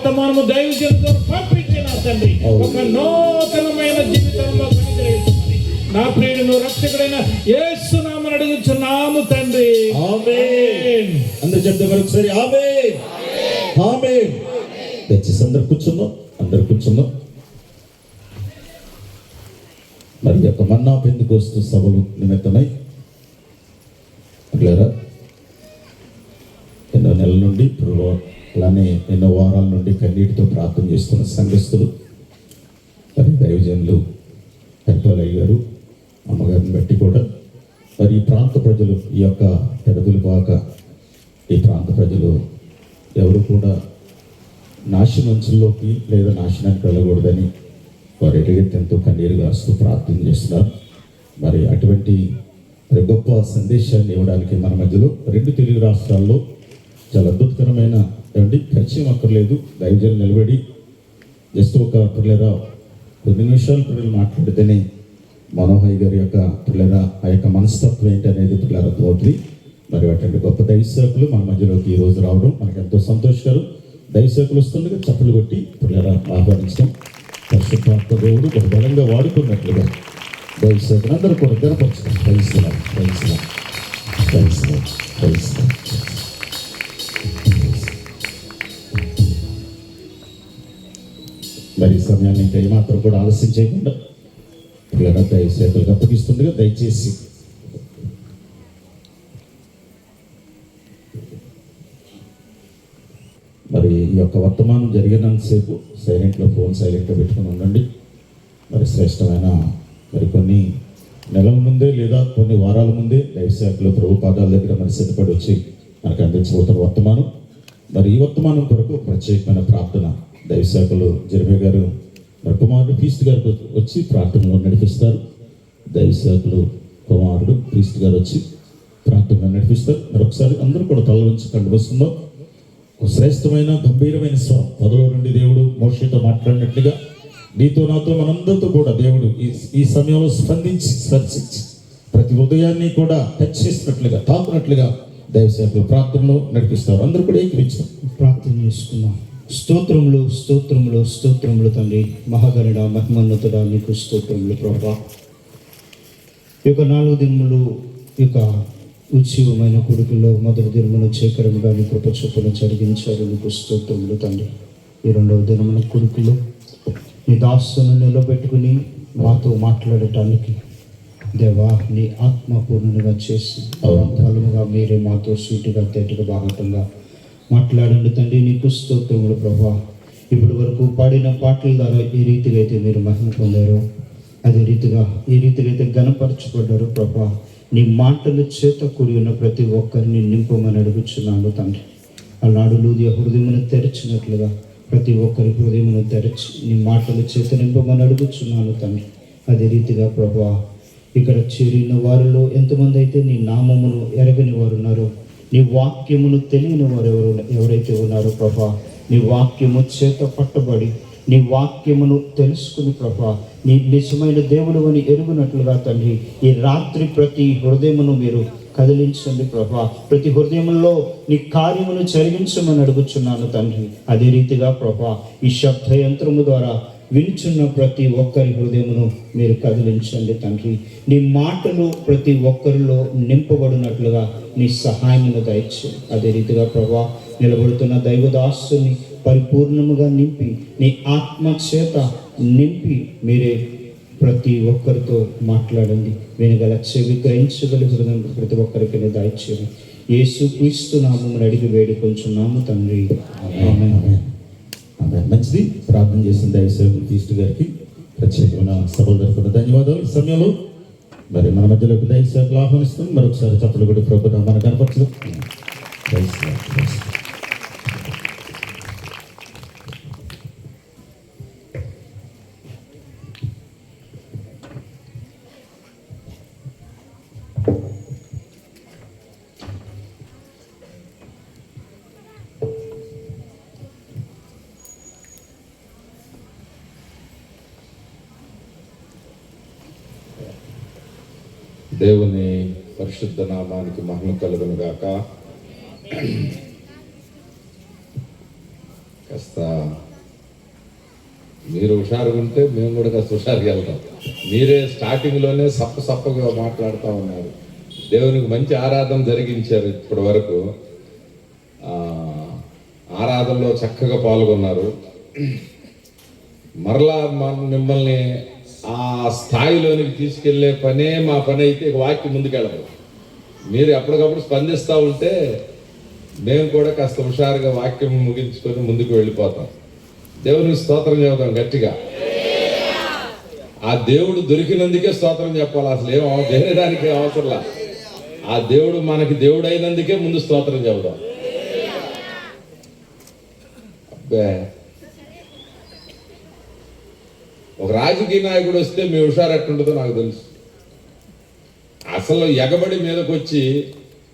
వర్తమానము దైవజనులతో పంపించిన తండ్రి ఒక నూతనమైన జీవితంలో అనుగ్రహిస్తున్నది. నా ప్రియుడును రక్షకుడైన యేసు నామమున అడుగుచున్నాము తండ్రి. ఆమేన్. అందరూ చెప్తే మరొకసారి ఆమేన్. ఆమేన్. దయచేసి అందరు కూర్చున్నాం. మరి యొక్క మన్నా పెందుకోస్తు సభలు నిమిత్తమై అట్లారా ఎన్నో నెలల నుండి అలానే ఎన్నో వారాల నుండి కన్నీటితో ప్రార్థన చేస్తున్న సంఘస్థులు, మరి దైవజనులు హరిపాలయ్య గారు, అమ్మగారిని బట్టి కూడా మరి ఈ ప్రాంత ప్రజలు ఈ యొక్క పెదవులు పాక ఈ ప్రాంత ప్రజలు ఎవరు కూడా నాశనంచుల్లోకి లేదా నాశనానికి వెళ్ళకూడదని వారు ఎలుగెత్తెంతో కన్నీరు కాస్తూ ప్రార్థన చేస్తున్నారు. మరి అటువంటి గొప్ప సందేశాన్ని ఇవ్వడానికి మన మధ్యలో 2 తెలుగు రాష్ట్రాల్లో చాలా అద్భుతకరమైన పరిచయం అక్కర్లేదు, దైవజనులు నిలబడి జస్ట్ ఒక పిల్లరా కొన్ని నిమిషాలు పిల్లలు మాట్లాడితేనే మనోహర్ గారి యొక్క పిల్లరా ఆ యొక్క మనస్తత్వం ఏంటి అనేది పిల్లలు అర్థమవుతుంది. మరి అటువంటి గొప్ప దైవసేవకులు మన మధ్యలోకి ఈరోజు రావడం మనకు ఎంతో సంతోషకరం. దైవసేవకులు వస్తుండగా చప్పలు కొట్టి పిల్లరా ఆహ్వానించడం పరిశుద్ధాత్మ దేవుడు ఒక బలంగా వాడుకున్నట్లుగా దైవసేవకులు అందరూ కూడా గణపరచడం. దైవసేవ మరి సమయాన్ని ఇంకా ఏమాత్రం కూడా ఆలస్యం చేయకుండా పిల్లల దైవసేవకులకు అప్పగిస్తుండగా దయచేసి మరి ఈ యొక్క వర్తమానం జరిగినంతసేపు ఫోన్ సైలెంట్గా పెట్టుకుని ఉండండి. మరి శ్రేష్టమైన మరి కొన్ని నెలల ముందే లేదా కొన్ని వారాల ముందే దైవసేవకులు ప్రభు పాదాల దగ్గర మరి సిద్ధపడి వచ్చి మనకు అందించబోతున్న వర్తమానం. మరి ఈ వర్తమానం కొరకు ప్రత్యేకమైన ప్రార్థన దైవసేవకులు జెరమయ్య గారు మరి కుమారుడు క్రీస్తు గారికి వచ్చి ప్రార్థనలో నడిపిస్తారు. దైవసేవకులు కుమారుడు క్రీస్తు గారు వచ్చి ప్రార్థనలో నడిపిస్తారు. మరొకసారి అందరూ కూడా తల నుంచి కండుకొస్తుందో ఒక శ్రేష్టమైన గంభీరమైన స్వరం పదలో నుండి దేవుడు మోషేతో మాట్లాడినట్లుగా నీతో నాతో మనందరితో కూడా దేవుడు ఈ సమయంలో స్పందించి స్పర్శించి ప్రతి హృదయాన్ని కూడా టచ్ చేసినట్లుగా తాకునట్లుగా దైవసేవకులు ప్రార్థనలో నడిపిస్తారు. అందరూ కూడా ఏకీవించాం, ప్రార్థన చేసుకున్నాం. స్తోత్రములు తండ్రి, మహాగణుడ మహిమోన్నతుడా నీకు స్తోత్రములు ప్రభా. ఈ యొక్క 4 దినములు ఈ యొక్క ఉత్సవమైన కొడుకులో మొదటి దినమును చేకరముగా నీ కృప చొప్పున జరిగించారు. నీకు స్తోత్రములు తండ్రి. ఈ 2వ దినమున కొడుకులో నీ దాసును నిలబెట్టుకుని మాతో మాట్లాడటానికి దేవా నీ ఆత్మపూర్ణునిగా చేసి బలముగా మీరే మాతో సూటిగా తేటగా బాహటంగా మాట్లాడండి తండ్రి. నీకు స్తోత్రములు ప్రభా. ఇప్పటి వరకు పాడిన పాటల ద్వారా ఏ రీతిగా అయితే మీరు మహిమ పొందారో అదే రీతిగా ఏ రీతిగా అయితే గణపరచబడ్డారో ప్రభా, నీ మాటల చేత కూడి ఉన్న ప్రతి ఒక్కరిని నింపమని అడుగుచున్నాను తండ్రి. అలనాడు లూదియ హృదయమును తెరచినట్లుగా ప్రతి ఒక్కరి హృదయమును తెరచి నీ మాటల చేత నింపమని అడుగుచున్నాను తండ్రి. అదే రీతిగా ప్రభా ఇక్కడ చేరిన వారిలో ఎంతమంది అయితే నీ నామమును ఎరగని వారు ఉన్నారో, నీ వాక్యమును తెలియని వారు ఎవరైతే ఉన్నారో ప్రభా, నీ వాక్యము చేత పట్టబడి నీ వాక్యమును తెలుసుకుని ప్రభా నీ నిజమైన దేవుడు అని ఎరుగునట్లుగా తండ్రి ఈ రాత్రి ప్రతి హృదయమును మీరు కదిలించండి ప్రభా. ప్రతి హృదయంలో నీ కార్యమును జరిగించమని అడుగుచున్నాను తండ్రి. అదే రీతిగా ప్రభా ఈ శబ్ద యంత్రము ద్వారా వినుచున్న ప్రతి ఒక్కరి హృదయమును మీరు కదిలించండి తండ్రి. నీ మాటలు ప్రతి ఒక్కరిలో నింపబడినట్లుగా నీ సహాయమును దయచేయండి. అదే రీతిగా ప్రభా నిలబడుతున్న దైవదాసుని పరిపూర్ణముగా నింపి నీ ఆత్మ చేత నింపి మీరే ప్రతి ఒక్కరితో మాట్లాడండి. వినగల చెవి గ్రహించగల హృదయం ప్రతి ఒక్కరికి దయచేయండి. యేసు క్రీస్తు నామమున అడిగి వేడుకొంచున్నాము తండ్రి. ఆమేన్. మంచిది. ప్రార్థన చేసిన దైవసేవకులు క్రీస్తు గారికి ప్రత్యేకమైన సభలు జరుపుకున్న ధన్యవాదాలు. ఈ సమయంలో మరి మన మధ్యలోకి దైవసేవకులు ఆహ్వానిస్తుంది. మరొకసారి చప్పట్లు కొట్టి ప్రభుత్వం మన కనపరచదు. దేవుని పరిశుద్ధ నామానికి మహిమ కలుగును గాక. కాస్త మీరు హుషారుగా ఉంటే మేము కూడా కాస్త హుషారుగా వెళ్తాం. మీరే స్టార్టింగ్లోనే సప్పగా మాట్లాడుతూ ఉన్నారు. దేవునికి మంచి ఆరాధన జరిగించారు ఇప్పటి వరకు. ఆరాధనలో చక్కగా పాల్గొన్నారు. మరలా మిమ్మల్ని ఆ స్థాయిలోనికి తీసుకెళ్లే పనే మా పని అయితే వాక్యం ముందుకెళ్ళదు. మీరు ఎప్పటికప్పుడు స్పందిస్తూ ఉంటే మేము కూడా కాస్త హుషారుగా వాక్యం ముగించుకొని ముందుకు వెళ్ళిపోతాం. దేవునికి స్తోత్రం చెబుతాం గట్టిగా. ఆ దేవుడు దొరికినందుకే స్తోత్రం చెప్పాలి. అసలు వేరే దానికి అవసరంలా. ఆ దేవుడు మనకి దేవుడు అయినందుకే ముందు స్తోత్రం చెబుతాం. అబ్బే, ఒక రాజకీయ నాయకుడు వస్తే మీ హుషారు ఎట్టుంటుందో నాకు తెలుసు. అసలు ఎగబడి మీదకి వచ్చి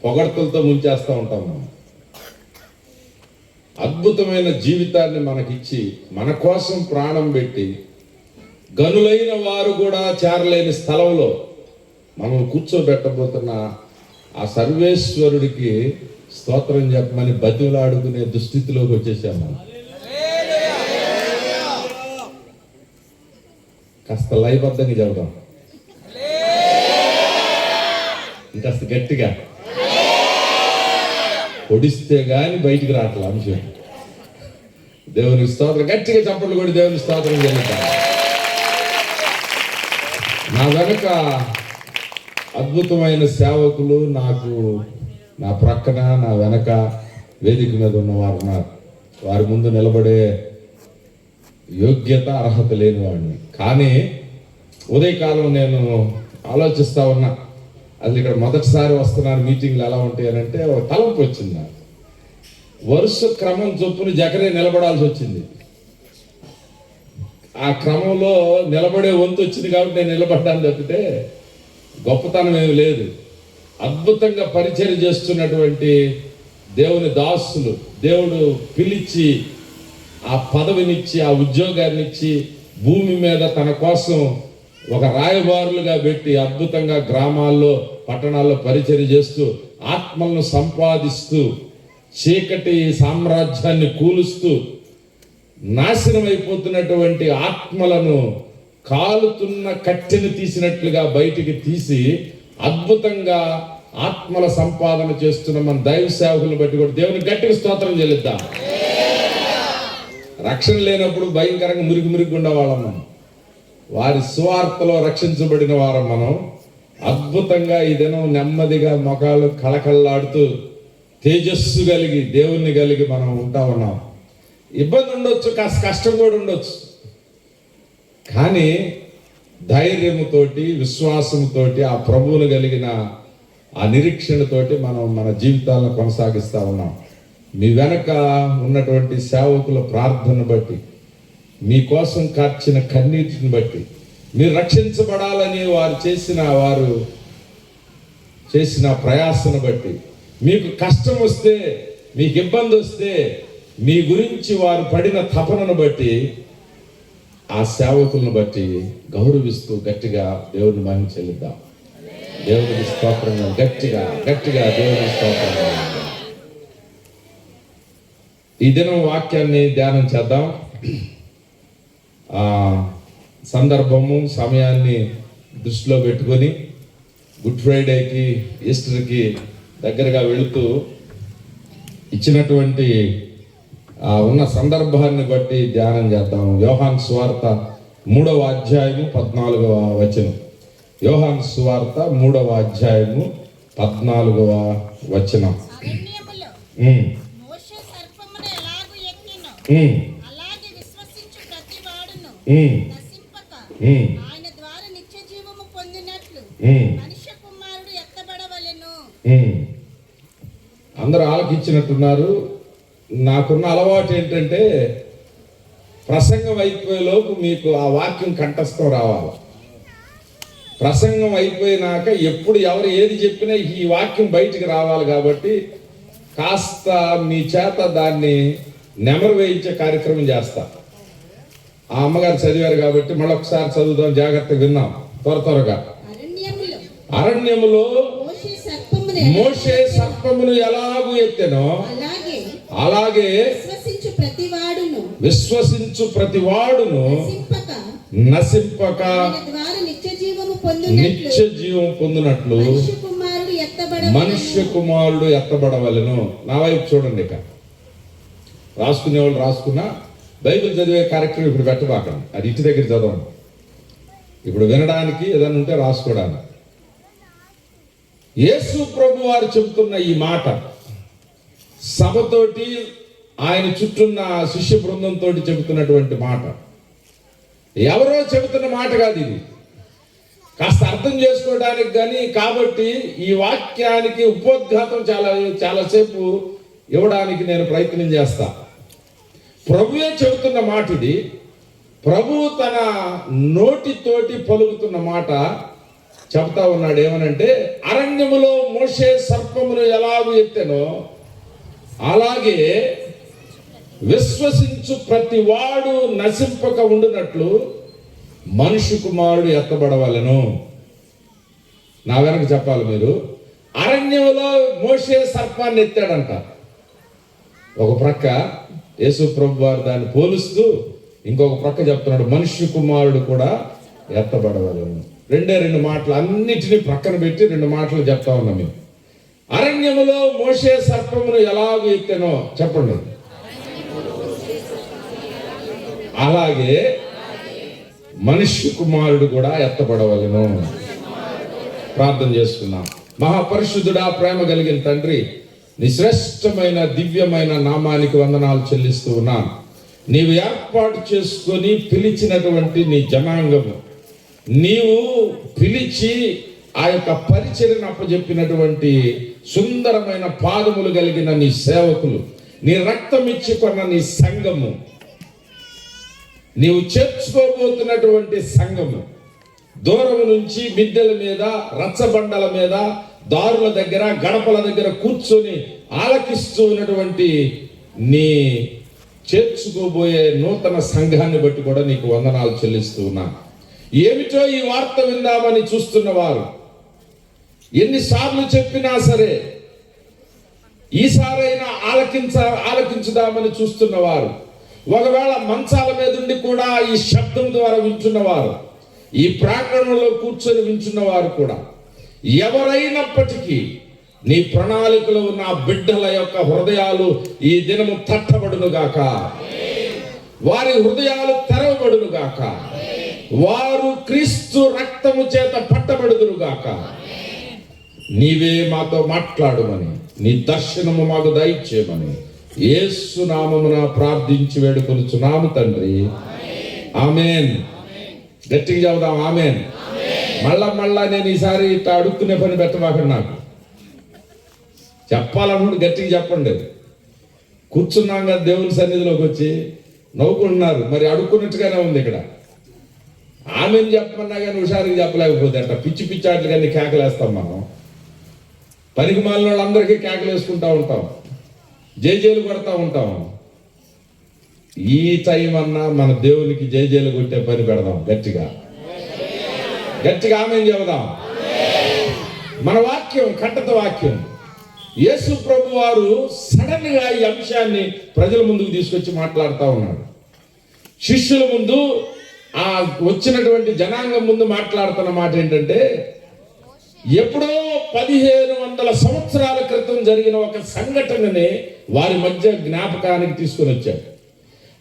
పొగడ్తలతో ముంచేస్తూ ఉంటాం మనం. అద్భుతమైన జీవితాన్ని మనకిచ్చి మన కోసం ప్రాణం పెట్టి గనులైన వారు కూడా చేరలేని స్థలంలో మనం కూర్చోబెట్టబోతున్న ఆ సర్వేశ్వరుడికి స్తోత్రం చెప్పమని బతిలాడుకునే దుస్థితిలోకి వచ్చేసాం మనం. కాస్త లయబద్ధంగా చెబుతాం, ఇంకాస్త గట్టిగా పొడిస్తే గాని బయటికి రావట్లే అంశం. దేవునికి స్తోత్రం. గట్టిగా చప్పట్లు కూడా దేవునికి స్తోత్రం చెల్లిద్దాం. నా వెనక అద్భుతమైన సేవకులు నాకు నా ప్రక్కన నా వెనక వేదిక మీద ఉన్నవారు ఉన్నారు. వారి ముందు నిలబడే యోగ్యత అర్హత లేని వాడిని. కానీ ఉదయకాలం నేను ఆలోచిస్తా ఉన్నా, అది ఇక్కడ మొదటిసారి వస్తున్నాను, మీటింగ్లు ఎలా ఉంటాయి అని అంటే ఒక తలంపు వచ్చింది నాకు. వరుస క్రమం చొప్పున జగనే నిలబడాల్సి వచ్చింది. ఆ క్రమంలో నిలబడే వంతు వచ్చింది కాబట్టి నేను నిలబడ్డాను తప్పితే గొప్పతనం ఏమి లేదు. అద్భుతంగా పరిచయం చేస్తున్నటువంటి దేవుని దాసులు దేవుడు పిలిచి ఆ పదవినిచ్చి ఆ ఉద్యోగాన్ని ఇచ్చి భూమి మీద తన కోసం ఒక రాయబారులుగా పెట్టి అద్భుతంగా గ్రామాల్లో పట్టణాల్లో పరిచయం చేస్తూ ఆత్మలను సంపాదిస్తూ చీకటి సామ్రాజ్యాన్ని కూలుస్తూ నాశనం అయిపోతున్నటువంటి ఆత్మలను కాలుతున్న కట్టెను తీసినట్లుగా బయటికి తీసి అద్భుతంగా ఆత్మల సంపాదన చేస్తున్న మన దైవ సేవకులను బట్టి కూడా దేవుని గట్టిగా స్తోత్రం చెల్లిద్దాం. రక్షణ లేనప్పుడు భయంకరంగా మురికి ఉండేవాళ్ళం మనం. వారి సువార్తలో రక్షించబడిన వారం మనం. అద్భుతంగా ఈ దినం నెమ్మదిగా మొఖాలు కళకళలాడుతూ తేజస్సు కలిగి దేవుణ్ణి కలిగి మనం ఉంటా ఉన్నాం. ఇబ్బంది ఉండొచ్చు, కాస్త కష్టం కూడా ఉండొచ్చు, కానీ ధైర్యముతోటి విశ్వాసంతోటి ఆ ప్రభువును కలిగిన ఆ నిరీక్షణతోటి మనం మన జీవితాలను కొనసాగిస్తూ ఉన్నాం. మీ వెనక ఉన్నటువంటి సేవకుల ప్రార్థన బట్టి, మీకోసం కార్చిన కన్నీటిని బట్టి, మీరు రక్షించబడాలని వారు చేసిన ప్రయాసను బట్టి, మీకు కష్టం వస్తే, మీకు ఇబ్బంది వస్తే, మీ గురించి వారు పడిన తపనను బట్టి, ఆ సేవకులను బట్టి గౌరవిస్తూ గట్టిగా దేవుని మహిమ చెల్లిద్దాం. దేవునికి స్తోత్రంగా గట్టిగా దేవుని స్తోత్రంగా. ఈ దినం వాక్యాన్ని ధ్యానం చేద్దాం. సందర్భము సమయాన్ని దృష్టిలో పెట్టుకొని గుడ్ ఫ్రైడేకి ఈస్టర్కి దగ్గరగా వెళుతూ ఇచ్చినటువంటి ఉన్న సందర్భాన్ని బట్టి ధ్యానం చేద్దాం. యోహాను సువార్త 3వ అధ్యాయము 14వ వచనం. యోహాను సువార్త 3వ అధ్యాయము 14వ వచనం. అందరూ ఆలకించినట్టున్నారు. నాకున్న అలవాటు ఏంటంటే ప్రసంగం అయిపోయేలోపు మీకు ఆ వాక్యం కంఠస్థం రావాలి. ప్రసంగం అయిపోయినాక ఎప్పుడు ఎవరు ఏది చెప్పినా ఈ వాక్యం బయటికి రావాలి. కాబట్టి కాస్త మీ చేత దాన్ని నెమరు వేయించే కార్యక్రమం చేస్తా. ఆ అమ్మగారు చదివారు కాబట్టి మళ్ళీ ఒకసారి చదువుదాం, జాగ్రత్తగా విన్నాం. త్వరగా. అరణ్యములో మోషే సర్పమును ఎలాగూ ఎత్తెనో అలాగే విశ్వసించు ప్రతివాడును నశింపక నిత్య జీవం పొందినట్లు మనుష్య కుమారుడు ఎత్తబడవలెను. నా వైపు చూడండి. ఇక రాసుకునే వాళ్ళు రాసుకున్నా, బైబిల్ చదివే కార్యక్రమం ఇప్పుడు పెట్టబాకండి. అది ఇంటి దగ్గర చదవండి. ఇప్పుడు వినడానికి ఏదైనా ఉంటే రాసుకోవడానికి. యేసు ప్రభు వారు చెబుతున్న ఈ మాట సభతోటి, ఆయన చుట్టూన్న శిష్య బృందంతో చెబుతున్నటువంటి మాట. ఎవరో చెబుతున్న మాట కాదు ఇది. కాస్త అర్థం చేసుకోవడానికి కానీ, కాబట్టి ఈ వాక్యానికి ఉపోద్ఘాతం చాలాసేపు ఇవ్వడానికి నేను ప్రయత్నం చేస్తా. ప్రభువే చెబుతున్న మాట ఇది. ప్రభువు తన నోటితోటి పలుకుతున్న మాట చెప్తా ఉన్నాడు. ఏమనంటే, అరణ్యములో మోషే సర్పమును ఎలాగూ ఎత్తెనో అలాగే విశ్వసించు ప్రతి వాడు నశింపక ఉండునట్లు మనుష్య కుమారుడు ఎత్తబడవలెను. నా వెనక చెప్పాలి మీరు. అరణ్యంలో మోషే సర్పాన్ని ఎత్తాడంట. ఒక ప్రక్క యేసు ప్రభు వారు దాన్ని పోలుస్తూ ఇంకొక ప్రక్క చెప్తున్నాడు, మనుష్య కుమారుడు కూడా ఎత్తబడవలెను. రెండు మాటలు అన్నిటినీ ప్రక్కన పెట్టి 2 మాటలు చెప్తా ఉన్నాం మేము. అరణ్యములో మోషే సర్పమును ఎలాగూ ఎత్తెనో చెప్పండి. అలాగే మనుష్య కుమారుడు కూడా ఎత్తబడవలెను. ప్రార్థన చేసుకున్నాం. మహాపరిశుద్ధుడా, ప్రేమ కలిగిన తండ్రి, నీ శ్రేష్టమైన దివ్యమైన నామానికి వందనాలు చెల్లిస్తూ ఉన్నాను. నీవు ఏర్పాటు చేసుకొని పిలిచినటువంటి నీ జనాంగము, నీవు పిలిచి ఆ యొక్క పరిచర్యను అప్పచెప్పినటువంటి సుందరమైన పాదములు కలిగిన నీ సేవకులు, నీ రక్తం ఇచ్చి కొన్న నీ సంఘము, నీవు చేర్చుకోబోతున్నటువంటి సంఘము, దూరం నుంచి మిద్దెల మీద, రచ్చబండల మీద, దారుల దగ్గర, గడపల దగ్గర కూర్చొని ఆలకిస్తూ ఉన్నటువంటి నీ చేర్చుకోబోయే నూతన సంఘాన్ని బట్టి కూడా నీకు వందనాలు చెల్లిస్తూ ఉన్నాను. ఏమిటో ఈ వార్త విందామని చూస్తున్నవారు, ఎన్నిసార్లు చెప్పినా సరే ఈసారైనా ఆలకించుదామని చూస్తున్నవారు, ఒకవేళ మంచాల మీద ఉండి కూడా ఈ శబ్దం ద్వారా వింటున్నవారు, ఈ ప్రాంగణంలో కూర్చొని వింటున్నవారు కూడా, ఎవరైనప్పటికీ నీ ప్రణాళికలో ఉన్న బిడ్డల యొక్క హృదయాలు ఈ దినము తట్టబడునుగాక, వారి హృదయాలు తెరవబడునుగాక, వారు క్రీస్తు రక్తము చేత పట్టబడుదురుగాక. నీవే మాతో మాట్లాడమని, నీ దర్శనము మాకు దయచేయమని యేసు నామమున ప్రార్థించి వేడుకొనుచున్నాము తండ్రి. ఆమేన్. గట్టిగా చెబుదాం ఆమేన్. మళ్ళా నేను ఈసారి ఇట్లా అడుక్కునే పని పెట్టమాకండి. నాకు చెప్పాలనుకుంటే గట్టిగా చెప్పండి. కూర్చున్నాం కదా దేవుని సన్నిధిలోకి వచ్చి నవ్వుకుంటున్నారు, మరి అడుక్కున్నట్టుగానే ఉంది ఇక్కడ. ఆమెను చెప్పమన్నా కానీ హుషారుగా చెప్పలేకపోతే అట్లా పిచ్చి పిచ్చాట్లు కానీ కేకలేస్తాం మనం. పనికి మాలిన వాళ్ళందరికీ కేకలు వేసుకుంటా ఉంటాం, జేజేలు కొడతా ఉంటాం. ఈ టైం అన్నా మన దేవునికి జేజేలు కొట్టే పని పెడదాం. గట్టిగా ఆమేన్ చెబుదాం. మన వాక్యం కట్టత వాక్యం. యేసు ప్రభు వారు సడన్ గా ఈ అంశాన్ని ప్రజల ముందుకు తీసుకొచ్చి మాట్లాడుతూ ఉన్నాడు. శిష్యుల ముందు, ఆ వచ్చినటువంటి జనాంగం ముందు మాట్లాడుతున్న మాట ఏంటంటే, ఎప్పుడో 1500 సంవత్సరాల క్రితం జరిగిన ఒక సంఘటనని వారి మధ్య జ్ఞాపకానికి తీసుకొని వచ్చాడు.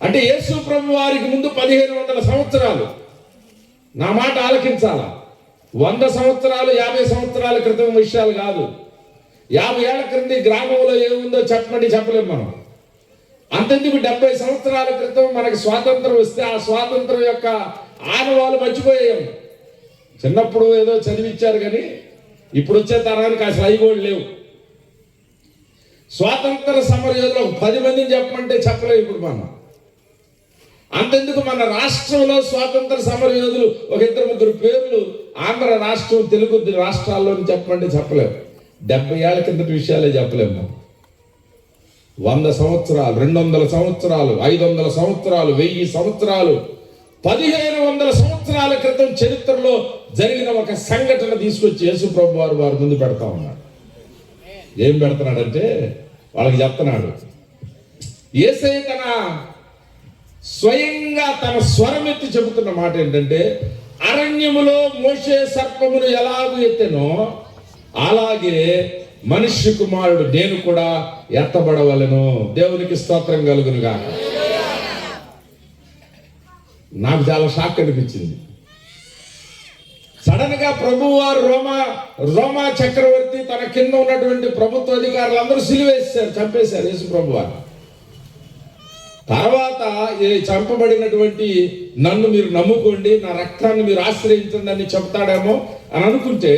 అంటే యేసు ప్రభు వారికి ముందు 1500 సంవత్సరాలు. నా మాట ఆలకించాలా. 100 సంవత్సరాలు 50 సంవత్సరాల క్రితం విషయాలు కాదు. 50 ఏళ్ల క్రింది గ్రామంలో ఏముందో చెప్పలేము మనం. అంతెందుకు 70 సంవత్సరాల క్రితం మనకు స్వాతంత్రం వస్తే ఆ స్వాతంత్రం యొక్క ఆనవాళ్ళు మర్చిపోయాం. చిన్నప్పుడు ఏదో చదివించారు కానీ ఇప్పుడు వచ్చే తరానికి అసలు అవి కూడా లేవు. స్వాతంత్ర సమరయోధులు 10 మందిని చెప్పమంటే చెప్పలేము ఇప్పుడు మనం. అంతెందుకు మన రాష్ట్రంలో స్వాతంత్ర సమరయోధులు ఒక 2-3 పేర్లు ఆంధ్ర రాష్ట్రం, తెలుగు రాష్ట్రాల్లో చెప్పమంటే చెప్పలేము. 70 ఏళ్ల కిందటి విషయాలే చెప్పలేము. 100 సంవత్సరాలు, 200 సంవత్సరాలు, 500 సంవత్సరాలు, 1000 సంవత్సరాలు, 1500 సంవత్సరాల క్రితం చరిత్రలో జరిగిన ఒక సంఘటన తీసుకొచ్చి యేసు ప్రభు వారి ముందు పెడతా ఉన్నాడు. ఏం పెడుతున్నాడంటే వాళ్ళకి చెప్తున్నాడు, యేసయ్య తన స్వయంగా తన స్వరం ఎత్తి చెబుతున్న మాట ఏంటంటే, అరణ్యములో మోషే సర్పమును ఎలాగూ ఎత్తెనో అలాగే మనుష్య కుమారుడు నేను కూడా ఎత్తబడవలెను. దేవునికి స్తోత్రం కలుగును గాక. నాకు చాలా షాక్ అనిపించింది. సడన్ గా ప్రభువారు రోమా చక్రవర్తి తన కింద ఉన్నటువంటి ప్రభుత్వ అధికారులందరూ సిలువేశారు, చంపేశారు యేసు ప్రభువారు. తర్వాత చంపబడినటువంటి నన్ను మీరు నమ్ముకోండి, నా రక్తాన్ని మీరు ఆశ్రయించండి అని చెప్తాడేమో అని అనుకుంటే,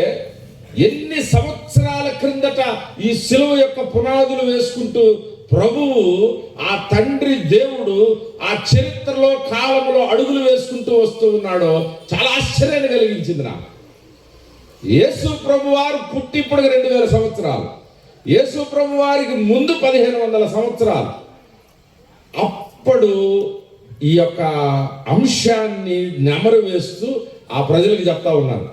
ఎన్ని సంవత్సరాల క్రిందట ఈ సిలువ యొక్క పునాదులు వేసుకుంటూ ప్రభువు ఆ తండ్రి దేవుడు ఆ చరిత్రలో కాలంలో అడుగులు వేసుకుంటూ వస్తూ ఉన్నాడో చాలా ఆశ్చర్యాన్ని కలిగించింది నాకు. యేసు ప్రభు వారు పుట్టి ఇప్పుడు 2000 సంవత్సరాలు, యేసు ప్రభు వారికి ముందు 1500 సంవత్సరాలు. అప్పుడు ఈ యొక్క అంశాన్ని నెమరు వేస్తూ ఆ ప్రజలకు చెప్తా ఉన్నారు.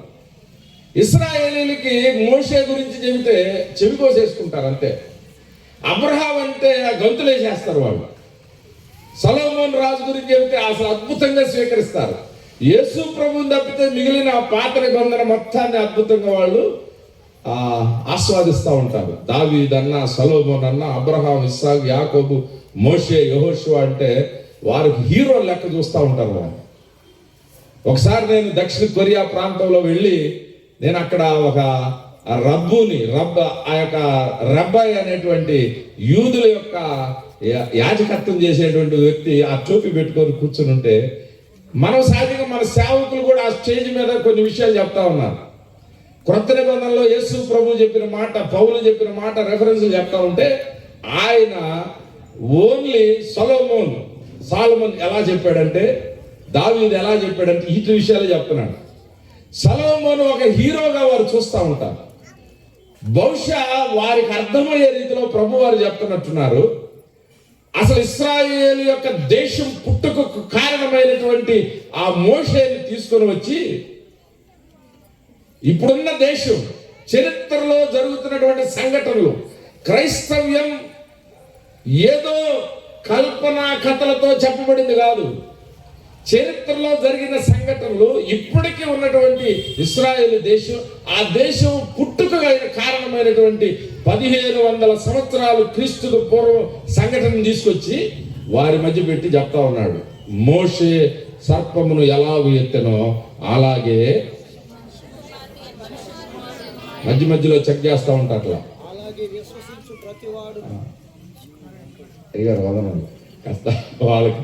ఇశ్రాయేలీలకి మోషే గురించి చెబితే చెవి కోసేసుకుంటారు అంతే. అబ్రహాం అంటే గంతులేసేస్తారు వాళ్ళు. సొలొమోను రాజు గురించి చెబితే అసలు అద్భుతంగా స్వీకరిస్తారు. యేసు ప్రభువుని తప్పితే మిగిలిన ఆ పాత నిబంధన మొత్తాన్ని అద్భుతంగా వాళ్ళు ఆస్వాదిస్తూ ఉంటారు. దావీదన్న, సొలొమోను అన్న, అబ్రహాం, ఇస్సాకు, యాకోబు, మోషే, యెహోషువ అంటే వారికి హీరో లెక్క చూస్తూ ఉంటారు వాళ్ళు. ఒకసారి నేను దక్షిణ కొరియా ప్రాంతంలో వెళ్ళి నేను అక్కడ ఒక ఆ యొక్క రబ్బాయి అనేటువంటి యూదుల యొక్క యాజకత్వం చేసేటువంటి వ్యక్తి ఆ టోపీ పెట్టుకొని కూర్చుని ఉంటే, మనం సహజంగా మన సేవకులు కూడా ఆ స్టేజ్ మీద కొన్ని విషయాలు చెప్తా ఉన్నారు. క్రొత్త నిబంధనలో యేసు ప్రభు చెప్పిన మాట, పౌలు చెప్పిన మాట రెఫరెన్స్లు చెప్తా ఉంటే, ఆయన ఓన్లీ సొలొమోన్ ఎలా చెప్పాడంటే, దావీదు ఎలా చెప్పాడంటే ఇటు విషయాలు చెప్తున్నాడు. సొలొమోను ఒక హీరోగా వారు చూస్తూ ఉంటారు. బహుశా వారికి అర్థమయ్యే రీతిలో ప్రభు వారు చెప్తున్నట్టున్నారు, అసలు ఇశ్రాయేలు యొక్క దేశం పుట్టుకకు కారణమైనటువంటి ఆ మోషేని తీసుకొని వచ్చి ఇప్పుడున్న దేశం చరిత్రలో జరుగుతున్నటువంటి సంఘటనలు, క్రైస్తవ్యం ఏదో కల్పనా కథలతో చెప్పబడింది కాదు, చరిత్రలో జరిగిన సంఘటనలు, ఇప్పటికీ ఉన్నటువంటి ఇశ్రాయేలు దేశం, ఆ దేశం పుట్టుక కారణమైనటువంటి 1500 సంవత్సరాలు క్రీస్తుకు పూర్వం సంఘటన తీసుకొచ్చి వారి మధ్య పెట్టి చెప్తా ఉన్నాడు. మోషే సర్పమును ఎలా ఎత్తెనో అలాగే మధ్యలో చెక్ చేస్తా ఉంటా. అట్లా అయ్యారు వదనండి కాస్త వాళ్ళకి